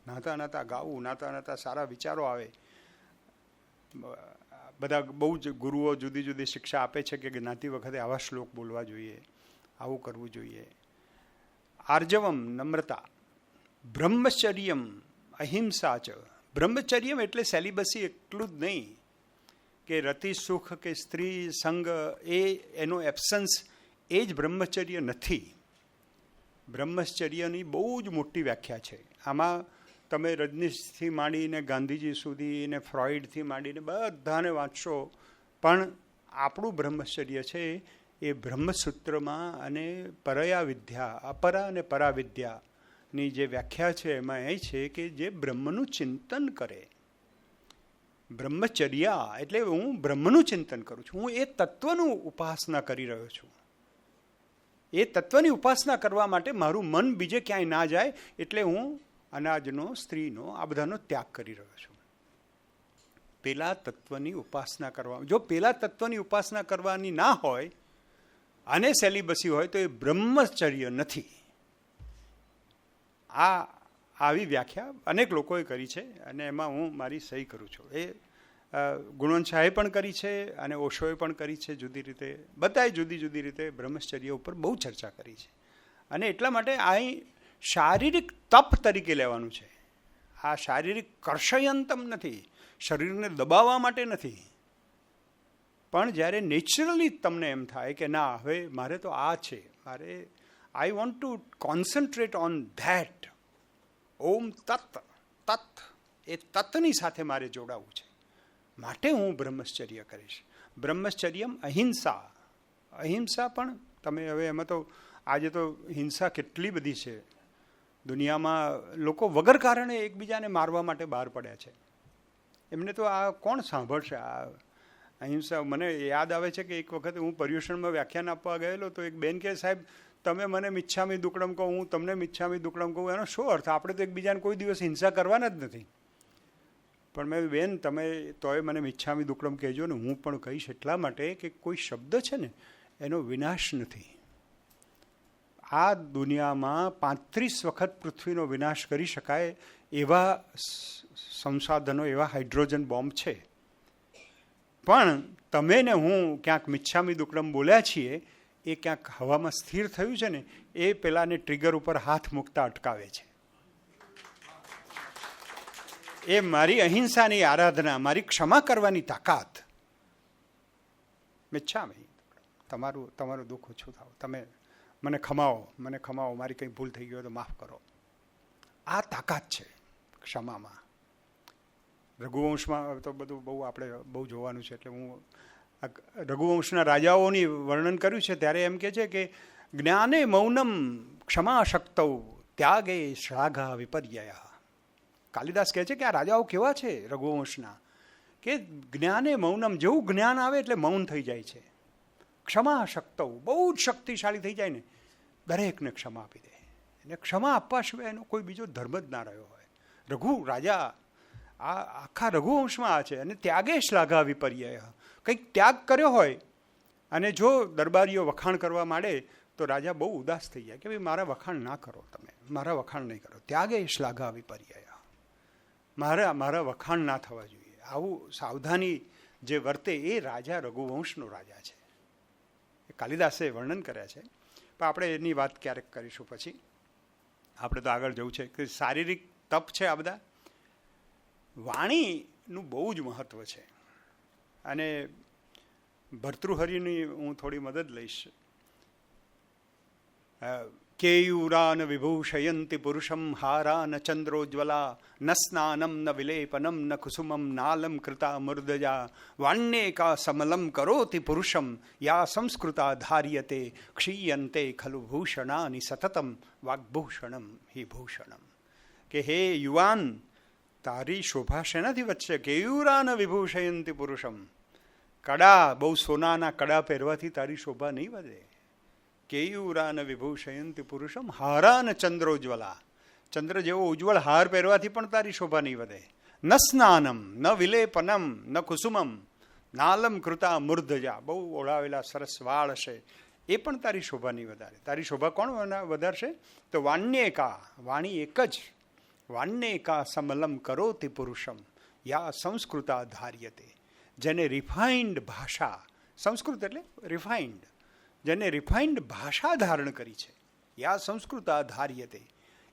નાતા નાતા ગાવું, નાતા નાતા સારા વિચારો આવે. બધા બહુ જ ગુરુઓ જુદી જુદી શિક્ષા આપે છે કે જ્ઞાતિ વખતે આવા શ્લોક બોલવા જોઈએ, આવું કરવું જોઈએ. આર્જવમ, નમ્રતા. બ્રહ્મચર્યમ, અહિંસા ચ. બ્રહ્મચર્યમ એટલે સેલિબસી એટલું જ નહીં કે રતિ સુખ કે સ્ત્રી સંગ એનો એબ્સન્સ, એ જ બ્રહ્મચર્ય નથી. બ્રહ્મચર્યની બહુ જ મોટી વ્યાખ્યા છે. આમાં તમે રજનીશથી માંડીને ગાંધીજી સુધી ને ફ્રોઈડથી માંડીને બધાને વાંચશો, પણ આપણું બ્રહ્મચર્ય છે એ બ્રહ્મસૂત્રમાં અને પરયા વિદ્યા, અપરા અને પરાવિદ્યાની જે વ્યાખ્યા છે એમાં એ છે કે જે બ્રહ્મનું ચિંતન કરે. બ્રહ્મચર્યા એટલે હું બ્રહ્મનું ચિંતન કરું છું, હું એ તત્વનું ઉપાસના કરી રહ્યો છું. એ તત્વની ઉપાસના કરવા માટે મારું મન બીજે ક્યાંય ના જાય, એટલે હું અનાજનો, સ્ત્રીનો, આ બધાનો ત્યાગ કરી રહ્યો છું. પેલા તત્વની ઉપાસના કરવા, જો પેલા તત્વની ઉપાસના કરવાની ના હોય અને સેલિબસી હોય તો એ બ્રહ્મચર્ય નથી. આવી વ્યાખ્યા અનેક લોકોએ કરી છે અને એમાં હું મારી સહી કરું છું. એ ગુણવંત શાહે પણ કરી છે અને ઓશોએ પણ કરી છે જુદી રીતે. બધાએ જુદી જુદી રીતે બ્રહ્મચર્ય ઉપર બહુ ચર્ચા કરી છે. અને એટલા માટે અહીં શારીરિક તપ તરીકે લેવાનું છે. આ શારીરિક કર્ષયંતમ નથી, શરીરને દબાવવા માટે નથી. પણ જ્યારે નેચરલી તમને એમ થાય કે ના, હવે મારે તો આ છે, મારે I want to concentrate on that, ઓમ તત્, એ તત્ની સાથે મારે જોડાવું છે, માટે હું બ્રહ્મચર્ય કરીશ. બ્રહ્મચર્યમ અહિંસા. અહિંસા પણ તમે હવે એમાં તો આજે તો હિંસા કેટલી બધી છે દુનિયામાં. લોકો વગર કારણે એકબીજાને મારવા માટે બહાર પડ્યા છે. એમને તો આ કોણ સાંભળશે આ અહિંસા? મને યાદ આવે છે કે એક વખત હું પર્યુષણમાં વ્યાખ્યાન આપવા ગયેલો તો એક બેન કહે, સાહેબ તમે મને મિચ્છામી દુક્કડમ કહો, હું તમને મિચ્છામી દુક્કડમ કહું, એનો શું અર્થ? આપણે તો એકબીજાને કોઈ દિવસ હિંસા કરવાના જ નથી. પણ મેં, બેન તમે તોય મને મિચ્છામી દુક્કડમ કહેજો ને, હું પણ કહીશ એટલા માટે કે કોઈ શબ્દ છે ને એનો વિનાશ નથી. આ દુનિયામાં 35 વખત પૃથ્વીનો વિનાશ કરી શકાય એવા સંસાધનો, એવા હાઇડ્રોજન બોમ્બ છે. પણ તમે ને હું ક્યાંક મિચ્છામી દુક્કડમ બોલ્યા છીએ, એ ક્યાંક હવામાં સ્થિર થયું છે ને, એ પેલાને ટ્રિગર ઉપર હાથ મૂકતા અટકાવે છે. એ મારી અહિંસાની આરાધના, મારી ક્ષમા કરવાની તાકાત. મિચ્છામી, તમારું દુઃખ ઓછું થાવ, તમે મને ખમાવો, મારી કંઈ ભૂલ થઈ ગઈ હોય તો માફ કરો. આ તાકાત છે ક્ષમામાં. રઘુવંશમાં તો બધું આપણે બહુ જોવાનું છે, એટલે હું રઘુવંશના રાજાઓની વર્ણન કર્યું છે ત્યારે એમ કે છે કે જ્ઞાને મૌનમ ક્ષમા શક્તૌ ત્યાગે શ્લાઘા વિપર્યય. કાલિદાસ કહે છે કે આ રાજાઓ કેવા છે રઘુવંશના, કે જ્ઞાને મૌનમ, જેવું જ્ઞાન આવે એટલે મૌન થઈ જાય છે. ક્ષમા શક્તૌ, બહુ જ શક્તિશાળી થઈ જાય ને, દરેકને ક્ષમા આપી દે. અને ક્ષમા આપવા સિવાય એનો કોઈ બીજો ધર્મ જ ના રહ્યો હોય. રઘુ રાજા આ આખા રઘુવંશમાં આ છે. અને ત્યાગે શ્લાઘા વિપર્યય, કંઈક ત્યાગ કર્યો હોય અને જો દરબારીઓ વખાણ કરવા માંડે તો રાજા બહુ ઉદાસ થઈ જાય કે ભાઈ મારા વખાણ ના કરો, તમે મારા વખાણ નહીં કરો. ત્યાગે શ્લાઘા વિપર્યય, મારા વખાણ ના થવા જોઈએ. આવું સાવધાની જે વર્તે એ રાજા રઘુવંશનો રાજા છે. એ કાલિદાસે વર્ણન કર્યા છે. પણ આપણે એની વાત ક્યારેક કરીશું. પછી આપણે તો આગળ જવું છે કે શારીરિક તપ છે આ બધા. વાણીનું બહુ જ મહત્વ છે. અને ભર્તૃહરિની હું થોડી મદદ લઈશ. કેયુરાન વિભૂષયંતિ પુરુષમ હારાન ચંદ્રોજ્વલા ન સ્નાનમ ન વિલેપનમ ન કુસુમમ નાલમ કૃતા મૃદજા વાણ્યેકા સમલમ કરોતિ પુરુષમ યા સંસ્કૃતા ધાર્યતે ક્ષીયંતે ખલુ ભૂષણાની સતતમ વાગ્ભૂષણમ હિ ભૂષણમ. કે હે યુવાન, તારી શોભા શેનાથી વધશે? કેયુરાન વિભૂષયંતિ પુરુષમ, કડા, બહુ સોનાના કડા પહેરવાથી તારી શોભા નહીં વધે. કેયુરાન વિભૂષયંતિ પુરુષમ હારાન ચંદ્રોજ્વલા, ચંદ્ર જેવો ઉજ્જવળ હાર પહેરવાથી પણ તારી શોભા નહીં વધે. ન સ્નાનમ ન વિલેપનમ ન કુસુમમ નાલમ કૃતા મૂર્ધજા, બહુ ઓળાવેલા સરસ વાળ હશે એ પણ તારી શોભા નહીં વધારે. તારી શોભા કોણ વધારશે? તો વાણ્યેકા, વાણી એક જ, વાણ્યેકા સમલમ કરોતિ પુરુષમ યા સંસ્કૃતા ધાર્યતે. જેને રિફાઇન્ડ ભાષા, સંસ્કૃત એટલે રિફાઇન્ડ, જેને રિફાઇન્ડ ભાષા ધારણ કરી છે, યા સંસ્કૃતા ધાર્યતે,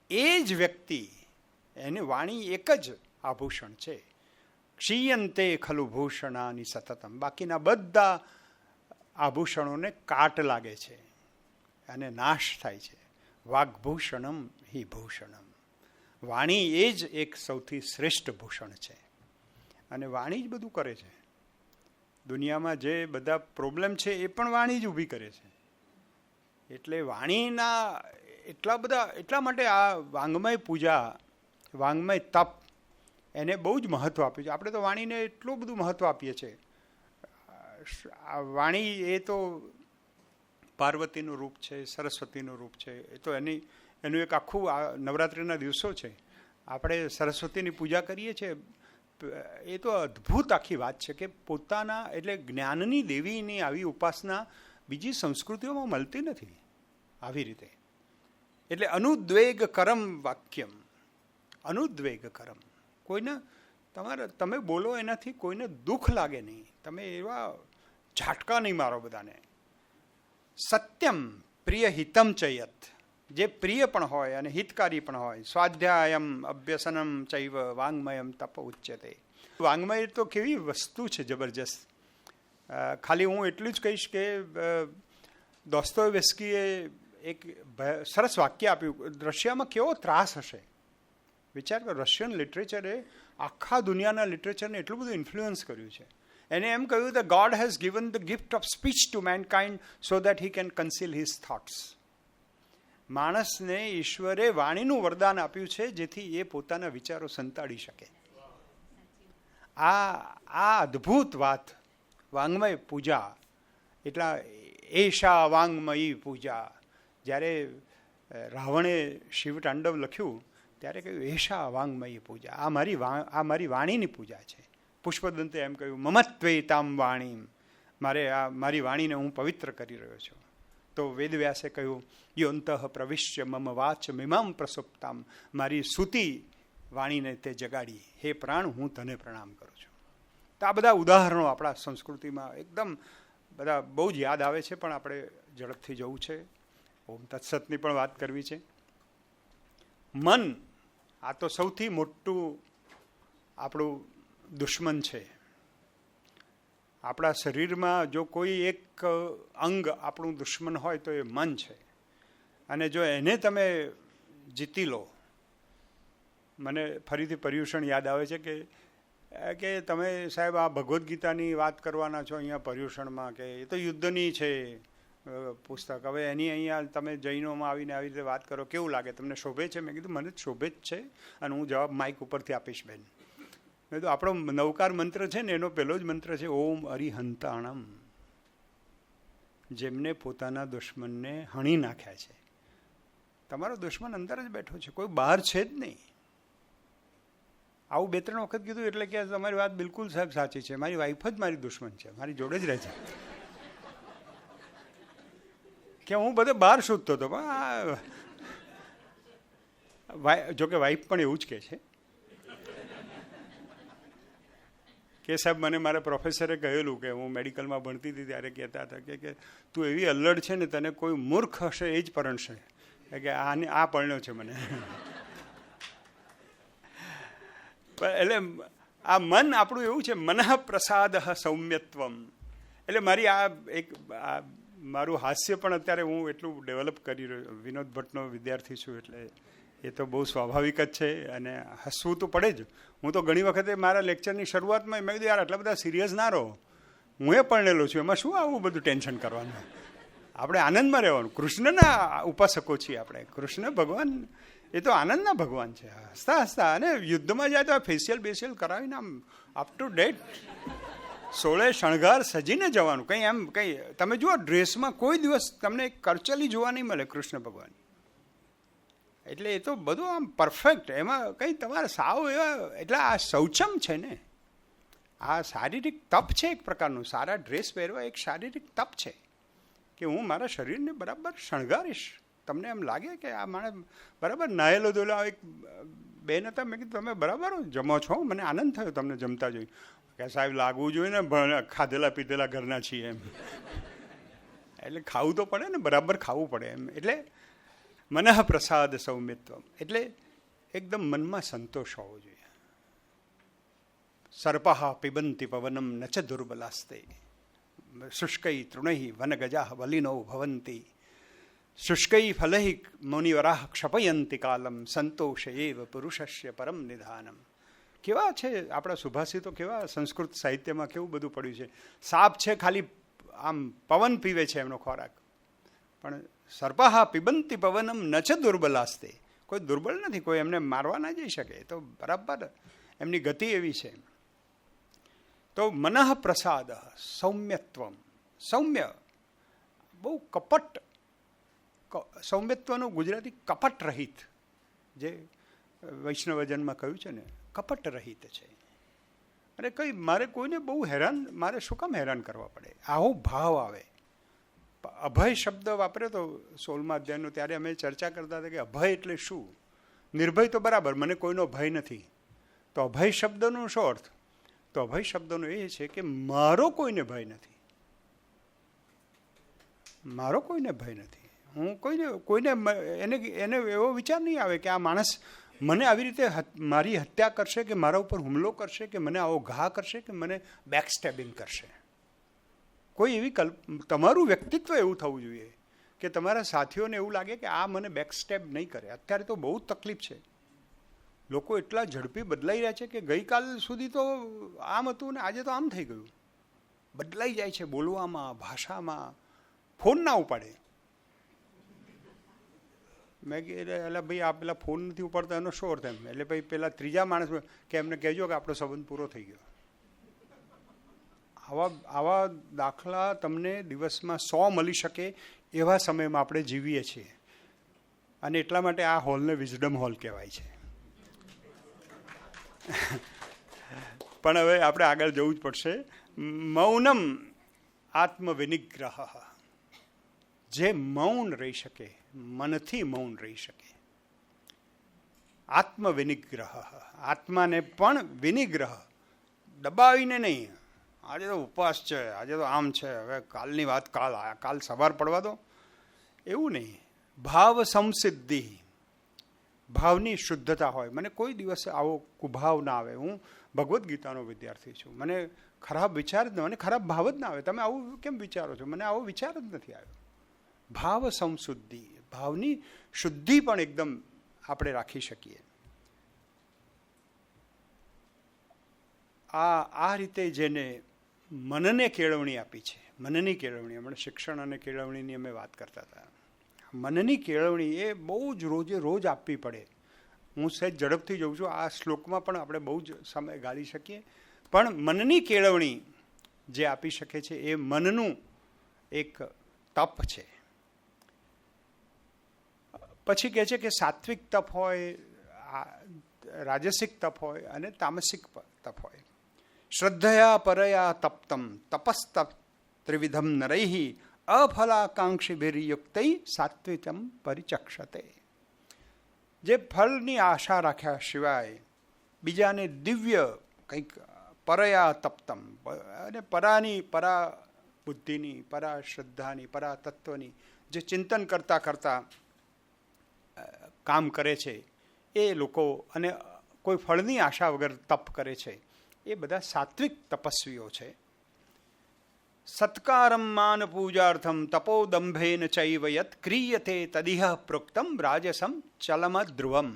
એ જ વ્યક્તિ, એને વાણી એક જ આભૂષણ છે. ક્ષીયંતે ખલુ ભૂષણાની સતતમ, બાકીના બધા આભૂષણોને કાટ લાગે છે અને નાશ થાય છે. વાગ્ભૂષણમ હિ ભૂષણમ, વાણી એ જ એક સૌથી શ્રેષ્ઠ ભૂષણ છે. અને વાણી જ બધું કરે છે. દુનિયામાં જે બધા પ્રોબ્લેમ છે એ પણ વાણી જ ઊભી કરે છે. એટલે વાણીના એટલા માટે આ વાંગમય પૂજા, વાંગમય તપ, એને બહુ જ મહત્ત્વ આપ્યું છે. આપણે તો વાણીને એટલું બધું મહત્ત્વ આપીએ છીએ. વાણી એ તો પાર્વતીનું રૂપ છે, સરસ્વતીનું રૂપ છે. એ તો એનું એક આખું નવરાત્રિના દિવસો છે. આપણે સરસ્વતીની પૂજા કરીએ છીએ. એ તો અદ્ભુત આખી વાત છે કે પોતાના, એટલે જ્ઞાનની દેવીની આવી ઉપાસના બીજી સંસ્કૃતિઓમાં મળતી નથી આવી રીતે. એટલે અનુદ્વેગ કરમ વાક્યમ, અનુદ્વેગ કરમ, કોઈને તમે બોલો એનાથી કોઈને દુઃખ લાગે નહીં, તમે એવા ઝાટકા નહીં મારો બધાને. સત્યમ પ્રિય હિતમ ચયત, જે પ્રિય પણ હોય અને હિતકારી પણ હોય. સ્વાધ્યાયમ અભ્યસનમ ચૈવ વાંગમયમ તપ ઉચ્યતે. વાંગમય તો કેવી વસ્તુ છે જબરજસ્ત. ખાલી હું એટલું જ કહીશ કે દોસ્તોયેવ્સ્કીએ એક સરસ વાક્ય આપ્યું, રશિયામાં કેવો ત્રાસ હશે. વિચાર કરો, રશિયન લિટરેચરે આખા દુનિયાના લિટરેચરને એટલું બધું ઇન્ફ્લુઅન્સ કર્યું છે. એને એમ કહ્યું કે God has given the gift of speech to mankind so that he can conceal his thoughts. માણસને ઈશ્વરે વાણીનું વરદાન આપ્યું છે જેથી એ પોતાના વિચારો સંતાડી શકે. આ અદ્ભુત વાત, વાંગ્મય પૂજા, એટલા એશા વાંગ્મયી પૂજા. જ્યારે રાવણે શિવ તાંડવ લખ્યું ત્યારે કહ્યું એશા વાંગ્મયી પૂજા, આ મારી વાણીની પૂજા છે. પુષ્પદંતે એમ કહ્યું મમત્વૈતામ વાણીમ, મારી વાણીને હું પવિત્ર કરી રહ્યો છું. તો વેદવ્યાસે કહ્યું યોંતઃ પ્રવિશ્ય મમ વાચ મિમામ પ્રસુપ્તામ, મારી સૂતી વાણીને તે જગાડી, હે પ્રાણ હું તને પ્રણામ કરું છું. તો આ બધા ઉદાહરણો આપણા સંસ્કૃતિમાં એકદમ બધા બહુ જ યાદ આવે છે, પણ આપણે ઝડપથી જવું છે. ઓમ તત્સતની પણ વાત કરવી છે. મન, આ તો સૌથી મોટું આપણું દુશ્મન છે. આપણા શરીરમાં જો કોઈ એક અંગ આપણું દુશ્મન હોય તો એ મન છે. અને જો એને તમે જીતી લો, મને ફરીથી પર્યુષણ યાદ આવે છે કે તમે સાહેબ આ ભગવદ્ ગીતાની વાત કરવાના છો અહીંયા પર્યુષણમાં, કે એ તો યુદ્ધની છે પુસ્તક, હવે એની અહીંયા તમે જૈનોમાં આવીને આવી રીતે વાત કરો, કેવું લાગે તમને, શોભે છે? મેં કીધું મને જ શોભે જ છે, અને હું જવાબ માઇક ઉપરથી આપીશ બેન. મેં તો આપણો નવકાર મંત્ર છે ને, એનો પહેલો જ મંત્ર છે ઓમ અરિહંતાણમ, જેમને પોતાના દુશ્મનને હણી નાખ્યા છે. તમારો દુશ્મન અંદર જ બેઠો છે, કોઈ બહાર છે જ નહીં. આવું 2-3 વખત કીધું એટલે કે તમારી વાત બિલકુલ સાહેબ સાચી છે, મારી વાઈફ જ મારી દુશ્મન છે, મારી જોડે જ રહે છે. કે હું બધે બહાર શોધતો હતો, પણ જોકે વાઈફ પણ એવું જ કહે છે કે સાહેબ મને મારા પ્રોફેસરે કહેલું કે હું મેડિકલમાં ભણતી હતી ત્યારે કહેતા હતા કે તું એવી અલ્લડ છે ને, તને કોઈ મૂર્ખ હશે એ જ પરણશે, કે આ પરણ્યો છે મને. એટલે આ મન આપણું એવું છે, મનઃ પ્રસાદ સૌમ્યત્વમ. એટલે મારી મારું હાસ્ય પણ અત્યારે હું એટલું ડેવલપ કરી રહ્યો, વિનોદ ભટ્ટનો વિદ્યાર્થી છું, એટલે એ તો બહુ સ્વાભાવિક જ છે, અને હસવું તો પડે જ. હું તો ઘણી વખતે મારા લેક્ચરની શરૂઆતમાં મેં કીધું યાર આટલા બધા સિરિયસ ના રહો, હું એ પરણેલો છું, એમાં શું આવું બધું ટેન્શન કરવાનું, આપણે આનંદમાં રહેવાનું. કૃષ્ણના ઉપાસકો છીએ આપણે, કૃષ્ણ ભગવાન એ તો આનંદના ભગવાન છે. હસતા હસતા, અને યુદ્ધમાં જાય તો ફેશિયલ બેશિયલ કરાવીને આમ અપ ટુ ડેટ 16 શણગાર સજીને જવાનું. કંઈ એમ કંઈ તમે જુઓ ડ્રેસમાં કોઈ દિવસ તમને એક કરચલી જોવા નહીં મળે કૃષ્ણ ભગવાન. એટલે એ તો બધું આમ પરફેક્ટ, એમાં કંઈ તમારે સાવ એવા, એટલે આ શૌચમ છે ને, આ શારીરિક તપ છે એક પ્રકારનું. સારા ડ્રેસ પહેરવા એક શારીરિક તપ છે કે હું મારા શરીરને બરાબર શણગારીશ. તમને એમ લાગે કે આ માણસ બરાબર નાયેલો ધોયેલો. એક બેન હતા, મેં કીધું તમે બરાબર જમો છો, મને આનંદ થયો તમને જમતા જોઈ. કે સાહેબ લાગવું જોઈએ ને, ખાધેલા પીધેલા ઘરના છીએ એમ, એટલે ખાવું તો પડે ને, બરાબર ખાવું પડે એમ. એટલે મનઃ પ્રસાદ સૌમ્યત્વમ, એટલે એકદમ મનમાં સંતોષ હોવો જોઈએ. સર્પઃ પિબંતિ પવનમ ન ચ દુર્બલાસ્તે, શુષ્કૈ તૃણૈ વનગજાઃ વલિનો ભવંતિ, શુષ્કૈ ફલૈ મુનિવરાઃ ક્ષપયંતિ કાલમ, સંતોષ એવ પુરુષસ્ય પરમ નિધાનમ. કેવા છે આપણા સુભાષિતો, કેવા સંસ્કૃત સાહિત્યમાં કેવું બધું પડ્યું છે. સાપ છે ખાલી આમ પવન પીવે છે એમનો ખોરાક, પણ સર્પઃ પિબંતિ પવનમ ન ચ દુર્બલાસ્તે, કોઈ દુર્બળ નથી, કોઈ એમને મારવા ના જઈ શકે, તો બરાબર એમની ગતિ એવી છે. તો મનઃ પ્રસાદ સૌમ્યત્વમ, સૌમ્ય બહુ કપટ, સૌમ્યત્વનું ગુજરાતી કપટ રહિત, જે વૈષ્ણવજનમાં કહ્યું છે ને, કપટ રહિત છે. અરે કંઈ મારે કોઈને બહુ હેરાન, મારે શું કામ હેરાન કરવા પડે, આવો ભાવ આવે. અભય શબ્દ વાપર્યો તો 16મા અધ્યાયનો, ત્યારે અમે ચર્ચા કરતા હતા કે અભય એટલે શું. નિર્ભય તો બરાબર, મને કોઈનો ભય નથી, તો અભય શબ્દનો શું અર્થ? તો અભય શબ્દનો એ છે કે મારો કોઈને ભય નથી, મારો કોઈને ભય નથી. હું કોઈને એને એવો વિચાર નહીં આવે કે આ માણસ મને આવી રીતે મારી હત્યા કરશે, કે મારા ઉપર હુમલો કરશે, કે મને આવો ઘા કરશે, કે મને બેકસ્ટેબિંગ કરશે. કોઈ એવી તમારું વ્યક્તિત્વ એવું થવું જોઈએ કે તમારા સાથીઓને એવું લાગે કે આ મને બેકસ્ટેપ નહીં કરે. અત્યારે તો બહુ તકલીફ છે, લોકો એટલા ઝડપી બદલાઈ રહ્યા છે કે ગઈકાલ સુધી તો આમ હતું ને આજે તો આમ થઈ ગયું. બદલાઈ જાય છે બોલવામાં, ભાષામાં. ફોન ના ઉપાડે. મેં કીધું એટલે ભાઈ આ પેલા ફોન નથી ઉપાડતા એનો શોર તેમ, એટલે ભાઈ પેલા ત્રીજા માણસ કે એમને કહેજો કે આપણો સંબંધ પૂરો થઈ ગયો. આવા દાખલા તમને દિવસમાં 100 મળી શકે એવા સમયમાં આપણે જીવીએ છીએ. અને એટલા માટે આ હોલને વિઝડમ હોલ કહેવાય છે. પણ હવે આપણે આગળ જવું જ પડશે. મૌનમ આત્મવિનિગ્રહ. જે મૌન રહી શકે, મનથી મૌન રહી શકે. આત્મવિનિગ્રહ, આત્માને પણ વિનિગ્રહ, દબાવીને નહીં. આજે તો ઉપવાસ છે, આજે તો આમ છે, હવે કાલની વાત કાલ સવાર પડવા દો, એવું નહીં. ભાવ સંસિદ્ધિ, ભાવની શુદ્ધતા હોય. મને કોઈ દિવસ આવો કુભાવ ના આવે. હું ભગવદ્ ગીતાનો વિદ્યાર્થી છું, મને ખરાબ વિચાર જ મને ખરાબ ભાવ જ ના આવે. તમે આવું કેમ વિચારો છો? મને આવો વિચાર જ નથી આવ્યો. ભાવ સંશુદ્ધિ, ભાવની શુદ્ધિ પણ એકદમ આપણે રાખી શકીએ. આ રીતે જેને મનને કેળવણી આપી છે, મનની કેળવણી, હમણાં શિક્ષણ અને કેળવણીની અમે વાત કરતા હતા. મનની કેળવણી એ બહુ જ રોજે રોજ આપવી પડે. હું સહેજ ઝડપથી જોઉં છું, આ શ્લોકમાં પણ આપણે બહુ જ સમય ગાળી શકીએ, પણ મનની કેળવણી જે આપી શકે છે એ મનનું એક તપ છે. પછી કહે છે કે સાત્વિક તપ હોય, રાજસિક તપ હોય અને તામસિક તપ હોય. શ્રદ્ધયા પરયા તપ્તમ તપસ્તપ ત્રિવિધમ નરૈહિ અફલાકાંક્ષીભિર્યુક્તૈ સાત્વિકમ પરિચક્ષતે. જે ફળની આશા રાખ્યા સિવાય બીજાને દિવ્ય કંઈક પરયા તપ્તમ, અને પરાની, પરા બુદ્ધિની, પરા શ્રદ્ધાની, પરા તત્વની જે ચિંતન કરતા કરતા કામ કરે છે એ લોકો, અને કોઈ ફળની આશા વગર તપ કરે છે, એ બધા સાત્વિક તપસ્વીઓ છે. સત્કારમ માન પૂજાર્થમ તપોદંભેન ચૈવ યત ક્રિયતે તદિહ પ્રોક્તમ રાજસમ ચલમ ધ્રુવમ.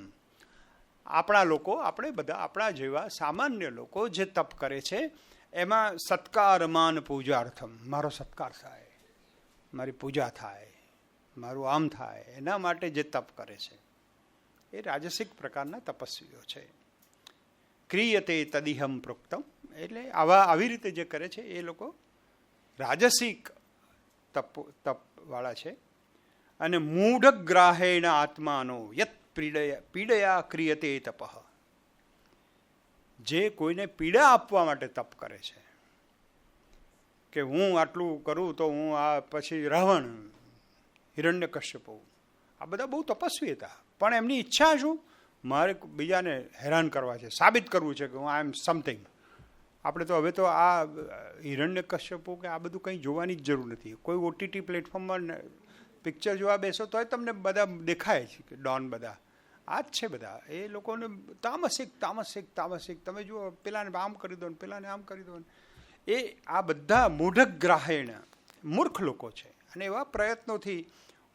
આપણા લોકો, આપણે બધા આપણા જેવા સામાન્ય લોકો જે તપ કરે છે એમાં સત્કાર માન પૂજાર્થમ, મારો સત્કાર થાય, મારી પૂજા થાય, મારું આમ થાય, એના માટે જે તપ કરે છે એ રાજસિક પ્રકારના તપસ્વીઓ છે. ક્રિયતે તદિહમ પ્રોક્તમ, એટલે આવી રીતે જે કરે છે એ લોકો રાજસિક તપવાળા છે. અને મૂઢગ્રાહેણ આત્માનો યત પીડયા ક્રિયતે તપઃ, જે કોઈને પીડા આપવા માટે તપ કરે છે કે હું આટલું કરું તો હું આ પછી રાવણ, હિરણ્યકશ્યપુ, આ બધા બહુ તપસ્વી હતા, પણ એમની ઈચ્છા શું? મારે બીજાને હેરાન કરવા છે, સાબિત કરવું છે કે હું આઈ એમ સમથિંગ. આપણે તો હવે તો આ હિરણ્યકશ્યપુ કે આ બધું કંઈ જોવાની જ જરૂર નથી. કોઈ ઓટીટી પ્લેટફોર્મમાં પિક્ચર જોવા બેસો તોય તમને બધા દેખાય છે કે ડોન બધા આ જ છે. બધા એ લોકોને તામસિક તામસિક તામસિક, તમે જુઓ પેલાને આમ કરી દો ને પેલાને આમ કરી દો ને, એ આ બધા મૂઢગ્રાહેણ મૂર્ખ લોકો છે. અને એવા પ્રયત્નોથી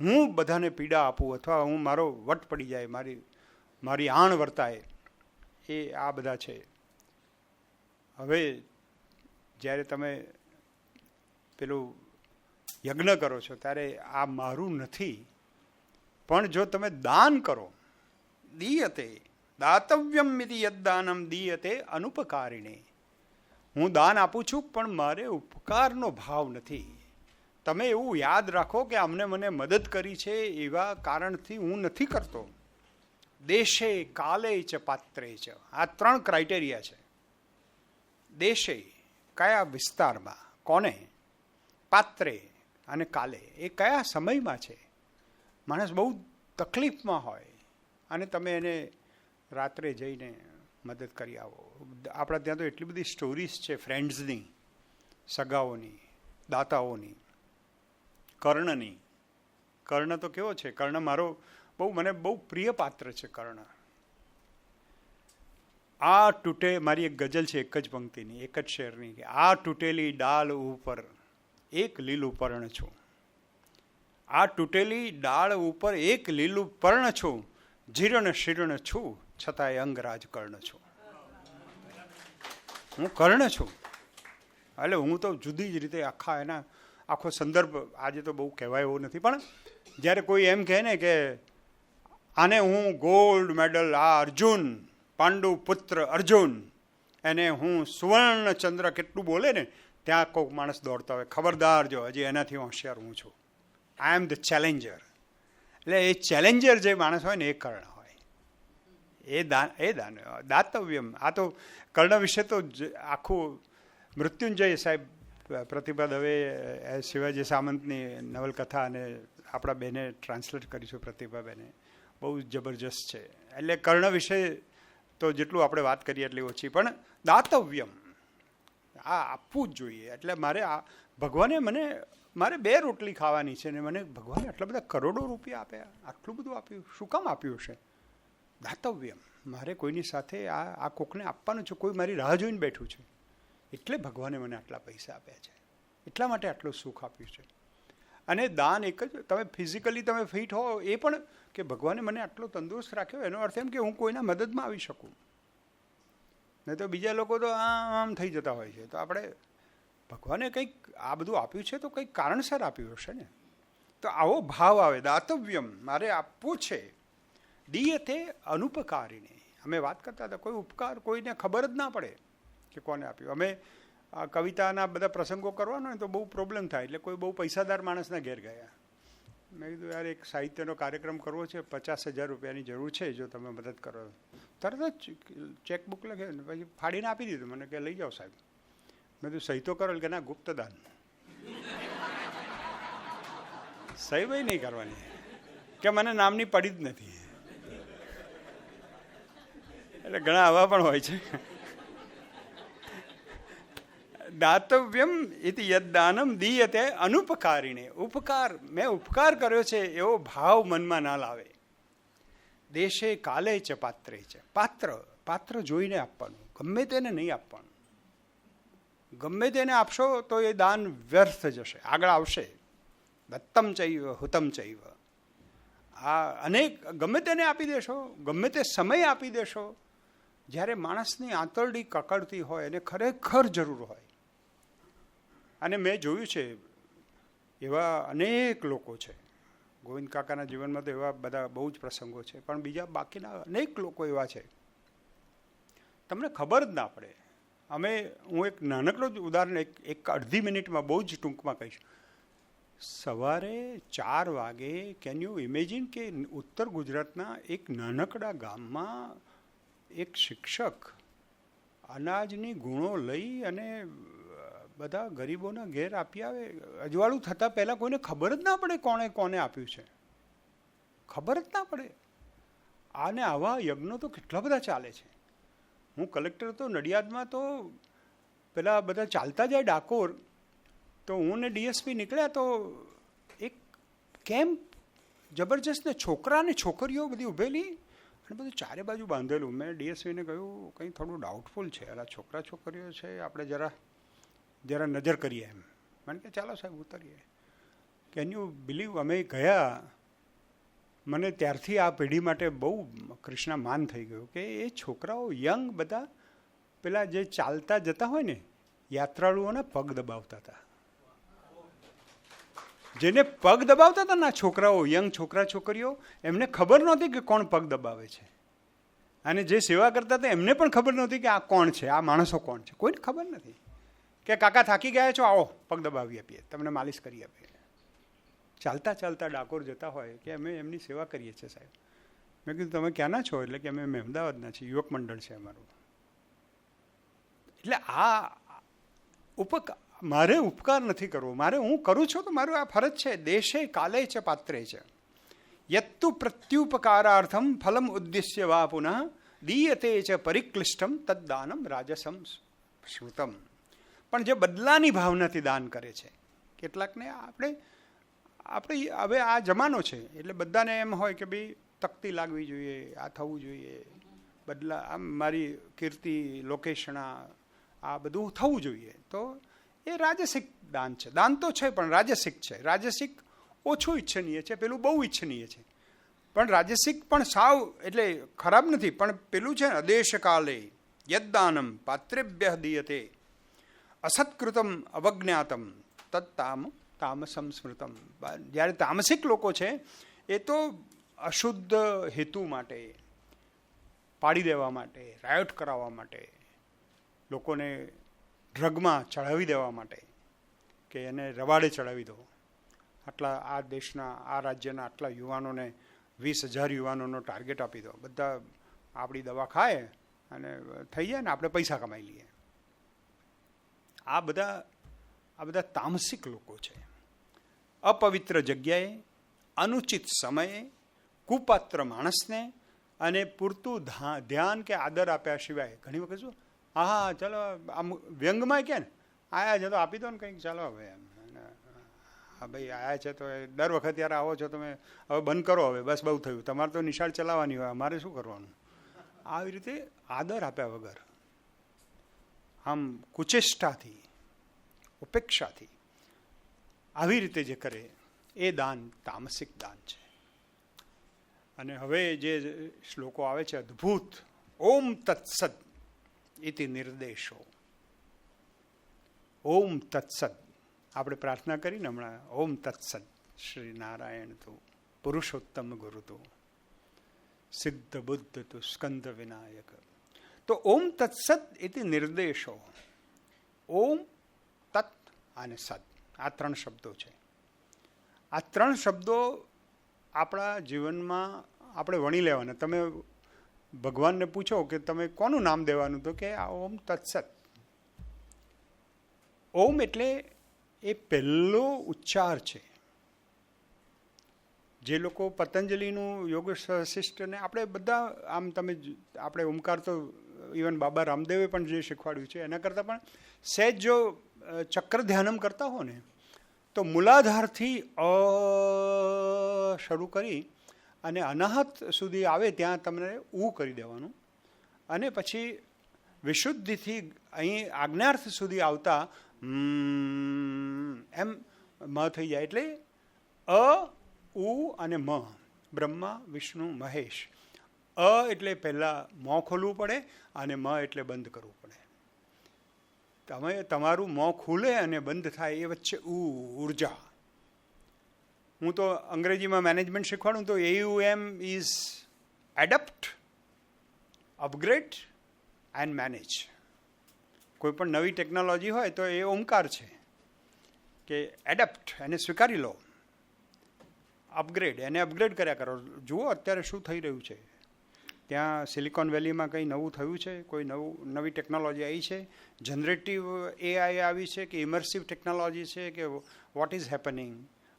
હું બધાને પીડા આપું અથવા હું મારો વટ પડી જાય, મારી આણ વર્તાય, એ આ બધા છે. હવે જ્યારે તમે પેલું યજ્ઞ કરો છો ત્યારે આ મારું નથી, પણ જો તમે દાન કરો, દીયતે દાતવ્યમ ઇતિ યદ્દાનમ દીયતે અનુપકારિણે, હું દાન આપું છું પણ મારે ઉપકારનો ભાવ નથી. તમે એવું યાદ રાખો કે અમને મને મદદ કરી છે એવા કારણથી હું નથી કરતો. દેશે કાલે ચ પાત્રે ચ, આ 3 ક્રાઇટેરિયા છે. દેશે, કયા વિસ્તારમાં, કોને, પાત્રે અને કાલે, એ કયા સમયમાં છે. માણસ બહુ તકલીફમાં હોય અને તમે એને રાત્રે જઈને મદદ કરી આવો. આપણા ત્યાં તો એટલી બધી સ્ટોરીઝ છે ફ્રેન્ડ્સની, સગાઓની, દાતાઓની. કર્ણની, કર્ણ તો કેવો છે, કર્ણ મારો મને બહુ પ્રિય પાત્ર છે કર્ણ. આ તૂટે, મારી એક ગઝલ છે એક જ પંક્તિની, એક જ શેરની, કે આ તૂટેલી ડાલ ઉપર એક લીલું પર્ણ છું. આ તૂટેલી ડાળ ઉપર એક લીલું પર્ણ છું. જીર્ણ શીર્ણ છું છતાંય અંગરાજ કર્ણ છું. હું કર્ણ છું. એટલે હું તો જુદી જ રીતે આખો સંદર્ભ આજે તો બહુ કહેવાય એવો નથી, પણ જ્યારે કોઈ એમ કહે ને કે આને હું ગોલ્ડ મેડલ, આ અર્જુન પાંડુ પુત્ર અર્જુન, એને હું સુવર્ણ ચંદ્ર કેટલું બોલે ને, ત્યાં કોઈક માણસ દોડતા હોય, ખબરદાર જો હજી એનાથી હોશિયાર હું છું. આઈ એમ ધ ચેલેન્જર. એટલે એ ચેલેન્જર જે માણસ હોય ને એ કર્ણ હોય. એ દાતવ્યમ. આ તો કર્ણ વિશે તો આખું મૃત્યુંજય સાહેબ પ્રતિભા દવે શિવાજી સામંતની નવલકથા અને આપણા બેને ટ્રાન્સલેટ કરીશું, પ્રતિભાબેને, બહુ જબરજસ્ત છે. એટલે કર્ણ વિશે તો જેટલું આપણે વાત કરીએ એટલી ઓછી, પણ દાતવ્યમ આ આપવું જ જોઈએ. એટલે ભગવાને મારે 2 રોટલી ખાવાની છે ને મને ભગવાને આટલા બધા કરોડો રૂપિયા આપ્યા, આટલું બધું આપ્યું, શું કામ આપ્યું છે? દાતવ્યમ. મારે કોઈની સાથે આ કોકને આપવાનું છે, કોઈ મારી રાહ જોઈને બેઠું છે, એટલે ભગવાને મને આટલા પૈસા આપ્યા છે, એટલા માટે આટલું સુખ આપ્યું છે. અને દાન એક જ, તમે ફિઝિકલી તમે ફિટ હો એ પણ કે ભગવાને મને આટલો તંદુરસ્ત રાખ્યો, એનો અર્થ એમ કે હું કોઈના મદદમાં આવી શકું. નહીં તો બીજા લોકો તો આમ થઈ જતા હોય છે. તો આપણે ભગવાને કંઈક આ બધું આપ્યું છે તો કંઈક કારણસર આપ્યું હશે ને. તો આવો ભાવ આવે, દાતવ્યમ, મારે આપવું છે. દીયતે અનુપકારીને. અમે વાત કરતા હતા, કોઈ ઉપકાર કોઈને ખબર જ ના પડે કે કોને આપ્યું. અમે આ કવિતાના બધા પ્રસંગો કરવાનો હોય તો બહુ પ્રોબ્લેમ થાય, એટલે કોઈ બહુ પૈસાદાર માણસના ઘેર ગયા. મેં કીધું યાર એક સાહિત્યનો કાર્યક્રમ કરવો છે, 50,000 રૂપિયાની જરૂર છે, જો તમે મદદ કરો. તરત જ ચેકબુક લખે પછી ફાડીને આપી દીધું. મને કે લઈ જાઓ સાહેબ. મેં કીધું સહી તો કરો કે ના, ગુપ્તદાન. સહી ભાઈ નહીં કરવાની કે મને નામની પડી જ નથી. એટલે ઘણા આવા પણ હોય છે. દાતવ્યમ ઇતિ યદ્દાનમ દીયતે અનુપકારીને. ઉપકાર, મેં ઉપકાર કર્યો છે એવો ભાવ મનમાં ના લાવે. દેશે કાલે ચ પાત્રે છે. પાત્ર જોઈને આપવાનું, ગમે તેને નહીં આપવાનું. ગમે તેને આપશો તો એ દાન વ્યર્થ જશે, આગળ આવશે. દત્તમ ચૈવ હુતમ ચૈવ. આ અનેક ગમે તેને આપી દેશો, ગમે તે સમય આપી દેશો, જ્યારે માણસની આંતરડી કકડતી હોય અને ખરેખર જરૂર હોય. અને મેં જોયું છે એવા અનેક લોકો છે. ગોવિંદ કાકાના જીવનમાં તો એવા બધા બહુ જ પ્રસંગો છે, પણ બીજા બાકીના અનેક લોકો એવા છે તમને ખબર જ ના પડે. હું એક નાનકડું જ ઉદાહરણ એક અડધી મિનિટમાં બહુ જ ટૂંકમાં કહીશ. સવારે 4 વાગે, કેન યુ ઇમેજિન કે ઉત્તર ગુજરાતના એક નાનકડા ગામમાં એક શિક્ષક અનાજની ગુણો લઈ અને બધા ગરીબોના ઘેર આપી આવે. અજવાળું થતાં પહેલાં કોઈને ખબર જ ના પડે કોને આપ્યું છે, ખબર જ ના પડે. આને આવા યજ્ઞો તો કેટલા બધા ચાલે છે. હું કલેક્ટર હતો નડિયાદમાં, તો પેલા બધા ચાલતા જાય ડાકોર, તો હું ને ડીએસપી નીકળ્યા તો એક કેમ્પ જબરજસ્ત, ને છોકરા ને છોકરીઓ બધી ઊભેલી અને બધું ચારે બાજુ બાંધેલું. મેં ડીએસપીને કહ્યું કંઈ થોડું ડાઉટફુલ છે, આ છોકરા છોકરીઓ છે, આપણે જરા નજર કરીએ એમ. મને કે ચાલો સાહેબ ઉતરીએ. કેન યુ બિલીવ, અમે ગયા, મને ત્યારથી આ પેઢી માટે બહુ કૃષ્ણ માન થઈ ગયું કે એ છોકરાઓ યંગ બધા પેલા જે ચાલતા જતા હોય ને યાત્રાળુઓના પગ દબાવતા હતા. જેને પગ દબાવતા હતા ને છોકરાઓ, યંગ છોકરા છોકરીઓ, એમને ખબર નહોતી કે કોણ પગ દબાવે છે. અને જે સેવા કરતા હતા એમને પણ ખબર નહોતી કે આ કોણ છે, આ માણસો કોણ છે, કોઈને ખબર નથી. કે કાકા થાકી ગયા છો, આવો પગ દબાવી આપીએ, તમને માલિશ કરી આપીએ. ચાલતા ચાલતા ડાકોર જતા હોય કે અમે એમની સેવા કરીએ છીએ સાહેબ. મેં કીધું તમે ક્યાંના છો? એટલે કે અમે અમદાવાદના છીએ, યુવક મંડળ છે અમારું. એટલે મારે ઉપકાર નથી કરવો, હું કરું છું તો મારું આ ફરજ છે. દેશે કાલે છે પાત્રે છે. યત્તુ પ્રત્યુપકારાર્થમ ફલમ ઉદ્દેશ્ય વા પુનઃ દીયતે છે પરિક્લિષ્ટમ તદ્દાનમ રાજસમ શ્રુતમ. પણ જે બદલાની ભાવનાથી દાન કરે છે, કેટલાકને આપણે હવે આ જમાનો છે એટલે બધાને એમ હોય કે ભાઈ તકતી લાગવી જોઈએ, આ થવું જોઈએ, બદલા આમ મારી કીર્તિ લોકેશના આ બધું થવું જોઈએ. તો એ રાજસિક દાન છે. દાન તો છે પણ રાજસિક છે. રાજસિક ઓછું ઈચ્છનીય છે, પેલું બહુ ઈચ્છનીય છે. પણ રાજસિક પણ સાવ એટલે ખરાબ નથી, પણ પેલું છે ને અદેશ કાલે યદ્દાનમ પાત્રેભ્ય દીયતે અસત્કૃતમ અવજ્ઞાતમ તત્તામ તામસમ સ્મૃતમ. જ્યારે તામસિક લોકો છે એ તો અશુદ્ધ હેતુ માટે, પાડી દેવા માટે, રાયોટ કરાવવા માટે, લોકોને ડ્રગમાં ચડાવી દેવા માટે, કે એને રવાડે ચડાવી દો. આટલા આ દેશના, આ રાજ્યના આટલા યુવાનોને 20,000 યુવાનોનો ટાર્ગેટ આપી દો, બધા આપણી દવા ખાય અને થઈ જાય ને આપણે પૈસા કમાઈ લઈએ. આ બધા તામસિક લોકો છે. અપવિત્ર જગ્યાએ, અનુચિત સમયે, કુપાત્ર માણસને અને પૂરતું ધ્યાન કે આદર આપ્યા સિવાય ઘણી વખત શું, હા ચાલો આમ વ્યંગમાં કે ને આયા છે તો આપી દો ને કંઈક, ચાલો હવે એમ, હા ભાઈ આયા છે તો દર વખત યાર આવો છો તમે, હવે બંધ કરો, હવે બસ બહુ થયું, તમારે તો નિશાળ ચલાવવાની હોય, અમારે શું કરવાનું. આવી રીતે આદર આપ્યા વગર, આમ કુચેષ્ટાથી, ઉપેક્ષાથી આવી રીતે જે કરે એ દાન તામસિક દાન છે. અને હવે જે શ્લોકો આવે છે અદ્ભુત, ઓમ તત્સદ ઇતિ નિર્દેશો. ઓમ તત્સદ આપણે પ્રાર્થના કરીને હમણાં, ઓમ તત્સદ શ્રી નારાયણ તું પુરુષોત્તમ ગુરુ તું સિદ્ધ બુદ્ધ તું સ્કંદ વિનાયક. તો ઓમ તત્સદ ઇતિ નિર્દેશો. ઓમ તત્ અને સદ, આ 3 શબ્દો છે. આ 3 શબ્દો આપણા જીવનમાં આપણે વણી લેવાના. તમે ભગવાનને પૂછો કે તમે કોનું નામ દેવાનું, તો કે આ ઓમ તત્સત. ઓમ એટલે એ પહેલો ઉચ્ચાર છે. જે લોકો પતંજલિનું યોગ વશિષ્ઠને આપણે બધા આમ તમે આપણે ઓમકાર તો ઇવન બાબા રામદેવે પણ જે શીખવાડ્યું છે એના કરતાં પણ સહેજ જો ચક્ર ધ્યાનમ કરતા હો ને, તો મૂલાધારથી શરૂ કરી અને અનાહત સુધી આવે ત્યાં તમને ઉ કરી દેવાનું, અને પછી વિશુદ્ધિથી અહીં આજ્ઞાર્થ સુધી આવતા એમ મ થઈ જાય. એટલે અ, ઉ અને મ, બ્રહ્મા વિષ્ણુ મહેશ. અ એટલે પહેલાં મોં ખોલવું પડે અને મ એટલે બંધ કરવું પડે. તમે તમારું મોં ખુલે અને બંધ થાય એ વચ્ચે ઉર્જા. હું તો અંગ્રેજીમાં મેનેજમેન્ટ શીખવાડું તો AUM is adapt, upgrade and manage. કોઈ પણ નવી ટેકનોલોજી હોય તો એ ઓમકાર છે કે એડપ્ટ, એને સ્વીકારી લો, અપગ્રેડ, એને અપગ્રેડ કર્યા કરો. જુઓ અત્યારે શું થઈ રહ્યું છે ત્યાં સિલિકોન વેલીમાં. કંઈ નવું થયું છે, કોઈ નવી ટેકનોલોજી આવી છે, જનરેટિવ AI આવી છે કે ઇમર્સિવ ટેકનોલોજી છે કે વોટ ઇઝ હેપનિંગ,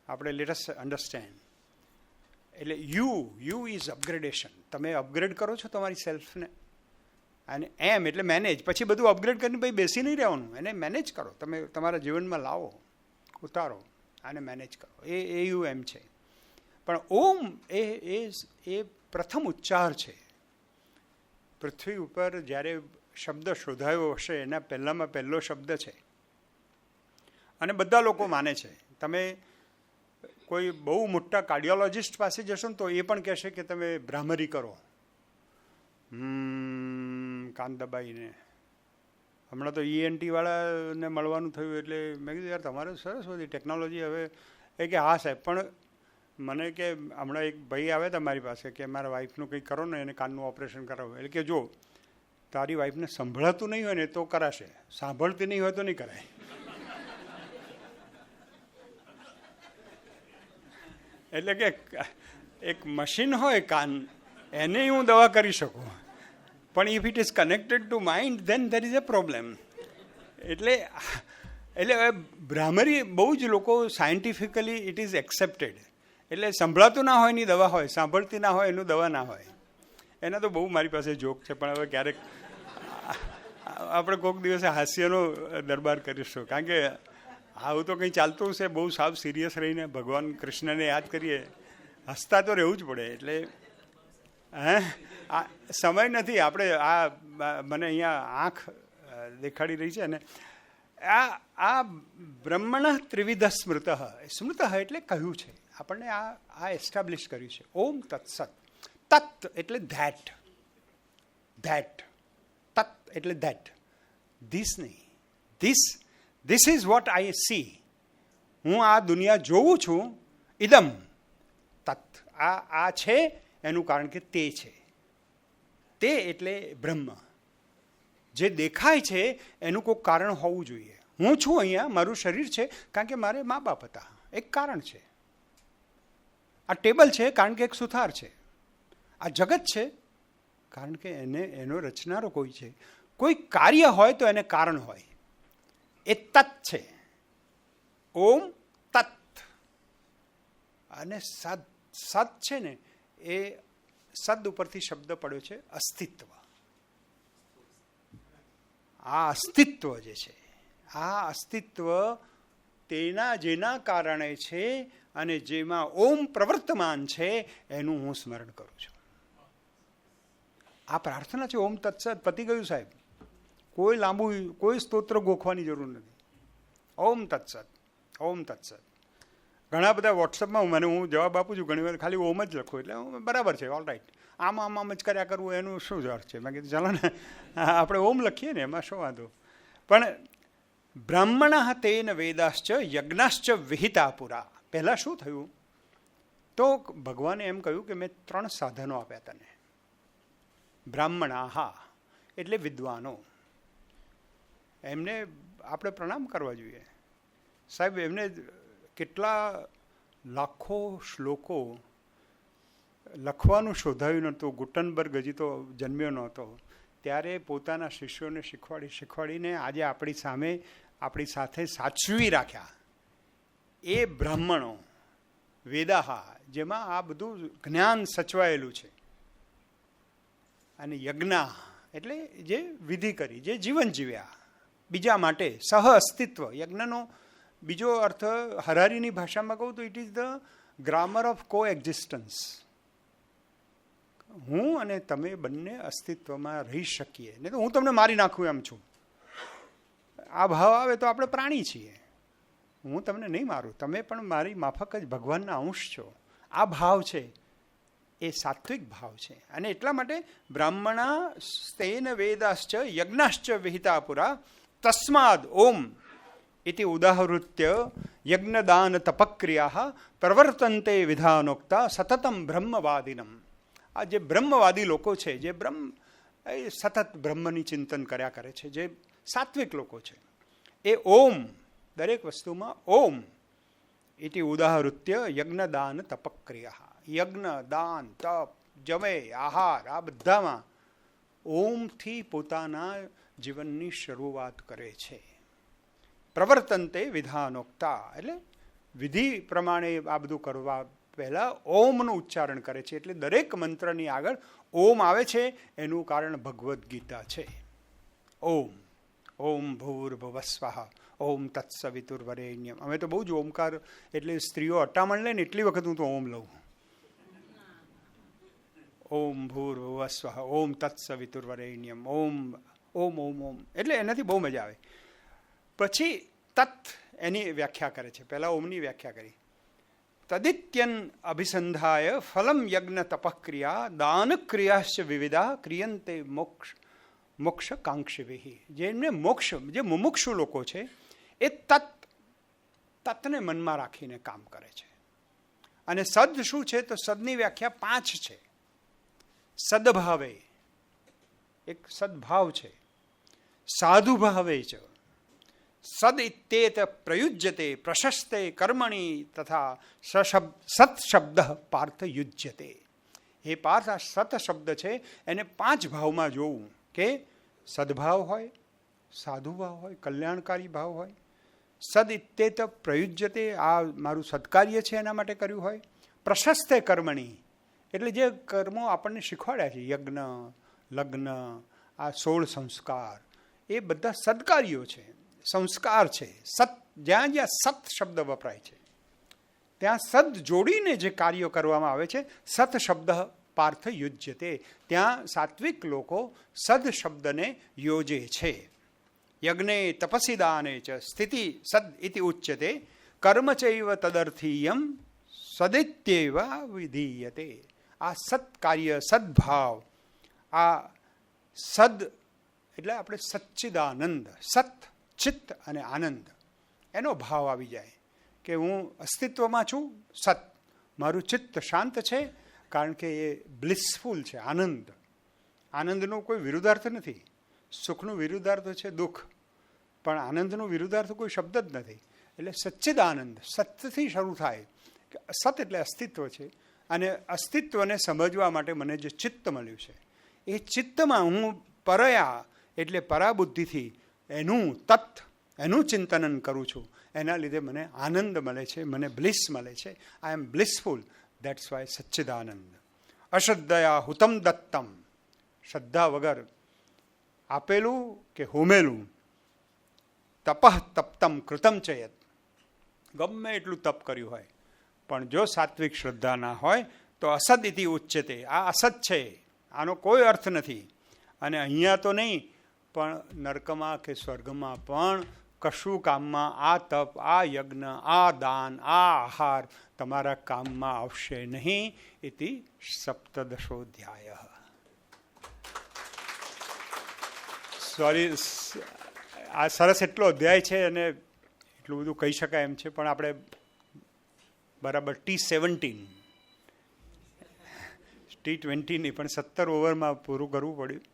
આપણે લેટ અસ અન્ડરસ્ટેન્ડ. એટલે યુ ઇઝ અપગ્રેડેશન. તમે અપગ્રેડ કરો છો તમારી સેલ્ફને. અને એમ એટલે મેનેજ. પછી બધું અપગ્રેડ કરીને પછી બેસી નહીં રહેવાનું, એને મેનેજ કરો. તમે તમારા જીવનમાં લાવો, ઉતારો, આને મેનેજ કરો. એ AUM છે. પણ ઓમ એ પ્રથમ ઉચ્ચાર છે. પૃથ્વી ઉપર જ્યારે શબ્દ શોધાયો હશે એના પહેલામાં પહેલો શબ્દ છે. અને બધા લોકો માને છે. તમે કોઈ બહુ મોટા કાર્ડિયોલોજિસ્ટ પાસે જશો ને તો એ પણ કહેશે કે તમે ભ્રામરી કરો, કાન દબાઈને. હમણાં તો ENT વાળાને મળવાનું થયું એટલે મેં કીધું યાર તમારે સરસ બધી ટેકનોલોજી હવે. એ કે હા સાહેબ, પણ મને કે હમણાં એક ભાઈ આવે તમારી પાસે કે મારા વાઈફનું કંઈક કરો ને, એને કાનનું ઓપરેશન કરાવો. એટલે કે જો તારી વાઈફને સંભળાતું નહીં હોય ને તો કરાશે, સાંભળતી નહીં હોય તો નહીં કરાય. એટલે કે એક મશીન હોય કાન, એને હું દવા કરી શકું, પણ if it is connected to mind than there is a problem. એટલે ભ્રામરી બહુ જ લોકો સાયન્ટિફિકલી ઇટ ઇઝ એક્સેપ્ટેડ. એટલે સંભળાતું ના હોય એની દવા હોય, સાંભળતી ના હોય એનું દવા ના હોય. એના તો બહુ મારી પાસે જોક છે, પણ હવે ક્યારેક આપણે કોઈક દિવસે હાસ્યનો દરબાર કરીશું. કારણ કે આવું તો કંઈ ચાલતું હશે, બહુ સાવ સિરિયસ રહીને ભગવાન કૃષ્ણને યાદ કરીએ, હસતા તો રહેવું જ પડે. એટલે આ સમય નથી. આપણે મને અહીંયા આંખ દેખાડી રહી છે ને, આ બ્રહ્મણ ત્રિવિધ સ્મૃત, સ્મૃત એટલે કહ્યું છે આપણને, આ એસ્ટાબ્લિશ કર્યું છે. ઓમ તત્સત. તત્ એટલે ધેટ, ધેટ, તત્ એટલે ધેટ, ધીસ નહીં, this is what I C. હું આ દુનિયા જોઉં છું. ઇદમ તત્, આ છે એનું કારણ કે તે છે. તે એટલે બ્રહ્મ. જે દેખાય છે એનું કોઈ કારણ હોવું જોઈએ. હું છું અહીંયા, મારું શરીર છે કારણ કે મારે મા બાપ હતા, એક કારણ છે. આ ટેબલ છે કારણ કે એક સુથાર છે. આ જગત છે કારણ કે એનો રચનારો કોઈ છે. કોઈ કાર્ય હોય તો એને કારણ હોય. એ તત્ છે. ઓમ તત્. અને સદ છે ને, એ સદ ઉપરથી શબ્દ પડ્યો છે અસ્તિત્વ. આ અસ્તિત્વ જે છે, આ અસ્તિત્વ તેના જેના કારણે છે અને જેમાં ઓમ પ્રવર્તમાન છે એનું હું સ્મરણ કરું છું. આ પ્રાર્થના છે. ઓમ તત્સત પતી ગયું સાહેબ. કોઈ લાંબુ કોઈ સ્તોત્ર ગોખવાની જરૂર નથી. ઓમ તત્સત, ઓમ તત્સત. ઘણા બધા વોટ્સઅપમાં હું જવાબ આપું છું, ઘણી વાર ખાલી ઓમ જ લખું એટલે બરાબર છે, ઓલ રાઈટ. આમ જ કર્યા કરવું એનું શું જ અર્થ છે? મેં કીધું ચાલો ને આપણે ઓમ લખીએ ને, એમાં શું વાંધો. પણ બ્રાહ્મણ તેન વેદાશ્ચ યજ્ઞાશ્ચ વિહિતા પુરા. પહેલાં શું થયું તો ભગવાને એમ કહ્યું કે મેં 3 સાધનો આપ્યા તને. બ્રાહ્મણાહા એટલે વિદ્વાનો. એમને આપણે પ્રણામ કરવા જોઈએ સાહેબ. એમને કેટલા લાખો શ્લોકો લખવાનું શોધાયું નહોતું. ગુટનબર્ગ હજી તો જન્મ્યો નહોતો ત્યારે પોતાના શિષ્યોને શીખવાડીને આજે આપણી સામે આપણી સાથે સાચવી રાખ્યા. એ બ્રાહ્મણો વેદાહા, જેમાં આ બધું જ્ઞાન સચવાયેલું છે. અને યજ્ઞ એટલે જે વિધિ કરી, જે જીવન જીવ્યા બીજા માટે. સહ અસ્તિત્વ. યજ્ઞનો બીજો અર્થ હરારીની ભાષામાં કહું તો it is the grammar of કો એક્ઝિસ્ટન્સ. હું અને તમે બંને અસ્તિત્વમાં રહી શકીએ. નહીં તો હું તમને મારી નાખું એમ છું. આ ભાવ આવે તો આપણે પ્રાણી છીએ. હું તમને નહીં મારું, તમે પણ મારી માફક જ ભગવાનના અંશ છો. આ ભાવ છે એ સાત્વિક ભાવ છે. અને એટલા માટે બ્રાહ્મણા સ્તેન વેદાશ્ચ યજ્ઞાશ્ચ વિહિતા પુરા તસ્માદ ઓમ ઇતિ ઉદાહૃત્ય યજ્ઞદાન તપક્રિયા પ્રવર્તન્તે વિધાનોક્તા સતતમ બ્રહ્મવાદિનમ. આ જે બ્રહ્મવાદી લોકો છે, જે સતત બ્રહ્મની ચિંતન કર્યા કરે છે, જે સાત્વિક લોકો છે, એ ઓમ, દરેક વસ્તુમાં ઓમ ઇતિ ઉદાહૃત્ય યજ્ઞદાન તપક્રિયા. યજ્ઞ, દાન, તપ, જમે, આહાર, આ બધામાં ઓમથી પોતાના જીવનની શરૂઆત કરે છે. પ્રવર્તનતે વિધાનોક્તા એટલે વિધિ પ્રમાણે આ બધું કરવા પહેલા ઓમનું ઉચ્ચારણ કરે છે. એટલે દરેક મંત્રની આગળ ઓમ આવે છે. એનું કારણ ભગવદ્ ગીતા છે. ઓમ ઓમ ભૂર્ભુવસ્વઃ ઓમ તત્સવિતુર્વરેણ્યમ. અમે તો બહુ જ ઓમકાર, એટલે સ્ત્રીઓ અટામણ લે ને એટલી વખત હું તો ઓમ લઉં. ઓમ ભૂર્ભુવસ્વઃ ઓમ તત્સવિતુર્વરેણ્યમ ઓમ ઓમ ઓમ ઓમ. એટલે એનાથી બહુ મજા આવે. પછી તત્ એની વ્યાખ્યા કરે છે. પહેલા ઓમની વ્યાખ્યા કરી. તદિત્યન અભિસંધાય ફલમ યજ્ઞ તપક્રિયા દાન ક્રિયાશ્ચ વિવિધા ક્રિયંતે મોક્ષ કાંક્ષિભિ. જેમને મોક્ષ, જે મુમુક્ષુ લોકો છે એ તત્ને મનમાં રાખીને કામ કરે છે. અને સદ શું છે તો સદની વ્યાખ્યા 5 છે. સદભાવે એક સદભાવ છે. સાધુભાવે છે. સદ ઇત્યેત પ્રયુજ્યતે પ્રશસ્તે કર્મણી તથા સત શબ્દ પાર્થ યુજ્યતે. એ પાર્થ, આ સત શબ્દ છે એને 5 ભાવમાં જોવું કે સદભાવ હોય, સાધુભાવ હોય, કલ્યાણકારી ભાવ હોય. સદ ઇત્યેત પ્રયુજ્યતે, આ મારું સત્કાર્ય છે એના માટે કર્યું હોય. પ્રશસ્તે કર્મણી એટલે જે કર્મો આપણને શીખવાડ્યા છે, યજ્ઞ, લગ્ન, આ 16 સંસ્કાર, એ બધા સદકાર્યો છે, સંસ્કાર છે. સત, જ્યાં જ્યાં સત શબ્દ વપરાય છે ત્યાં સદ જોડીને જે કાર્યો કરવામાં આવે છે, સત શબ્દ પાર્થ યુજ્યતે, ત્યાં સાત્વિક લોકો સદ શબ્દને યોજે છે. યજ્ઞે તપસી દાને ચ સ્થિતિ સદ ઇતિ ઉચ્યતે કર્મ ચૈવ તદર્થીયમ સદિત્યૈવ વિધીયતે. આ સત્કાર્ય, સદભાવ, આ સદ એટલે આપણે સચ્ચિદાનંદ, સત, ચિત્ત અને આનંદ, એનો ભાવ આવી જાય કે હું અસ્તિત્વમાં છું, સત, મારું ચિત્ત શાંત છે, કારણ કે એ બ્લિસફુલ છે, આનંદ. આનંદનો કોઈ વિરુદ્ધાર્થ નથી. સુખનું વિરુદ્ધાર્થ છે દુઃખ, પણ આનંદનો વિરુદ્ધાર્થ કોઈ શબ્દ જ નથી. એટલે સચ્ચિદાનંદ, સતથી શરૂ થાય. સત એટલે અસ્તિત્વ છે, અને અસ્તિત્વને સમજવા માટે મને જે ચિત્ત મળ્યું છે, એ ચિત્તમાં હું પરયા એટલે પરાબુદ્ધિથી એનું ચિંતન કરું છું. એના લીધે મને આનંદ મળે છે, મને બ્લિસ મળે છે. આઈ એમ બ્લિસફુલ, દેટ્સ વાય સચ્ચિદાનંદ. અશ્રદ્ધયા હુતમ દત્તમ, શ્રદ્ધા વગર આપેલું કે હોમેલું, તપઃ તપ્તમ કૃતમ ચયત, ગમે એટલું તપ કર્યું હોય, પણ જો સાત્વિક શ્રદ્ધા ના હોય તો અસદ ઇતિ ઉચ્યતે. આ અસત છે, આનો કોઈ અર્થ નથી. અને અહીંયા તો નહીં, પણ નર્કમાં કે સ્વર્ગમાં પણ કશું કામમાં આ તપ, આ યજ્ઞ, આ દાન, આ આહાર તમારા કામમાં આવશે નહીં. ઇતિ સપ્તદશોધ્યાય. સોરી, આ સરસ એટલો અધ્યાય છે અને એટલું બધું કહી શકાય એમ છે, પણ આપણે બરાબર T17 T20 નહીં પણ 17 ઓવરમાં પૂરું કરવું પડ્યું.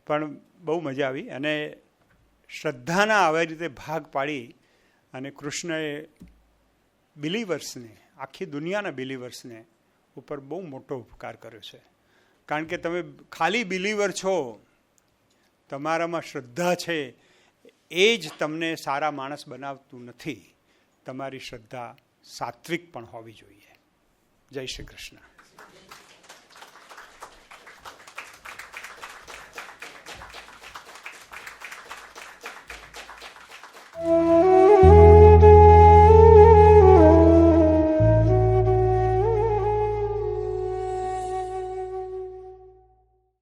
પણ બહુ મજા આવી. અને શ્રદ્ધાના આવી રીતે ભાગ પાડી અને કૃષ્ણએ બિલીવર્સને, આખી દુનિયાના બિલીવર્સને ઉપર બહુ મોટો ઉપકાર કર્યો છે. કારણ કે તમે ખાલી બિલીવર છો, તમારામાં શ્રદ્ધા છે, એ જ તમને સારા માણસ બનાવતું નથી. તમારી શ્રદ્ધા સાત્વિક પણ હોવી જોઈએ. જય શ્રી કૃષ્ણ.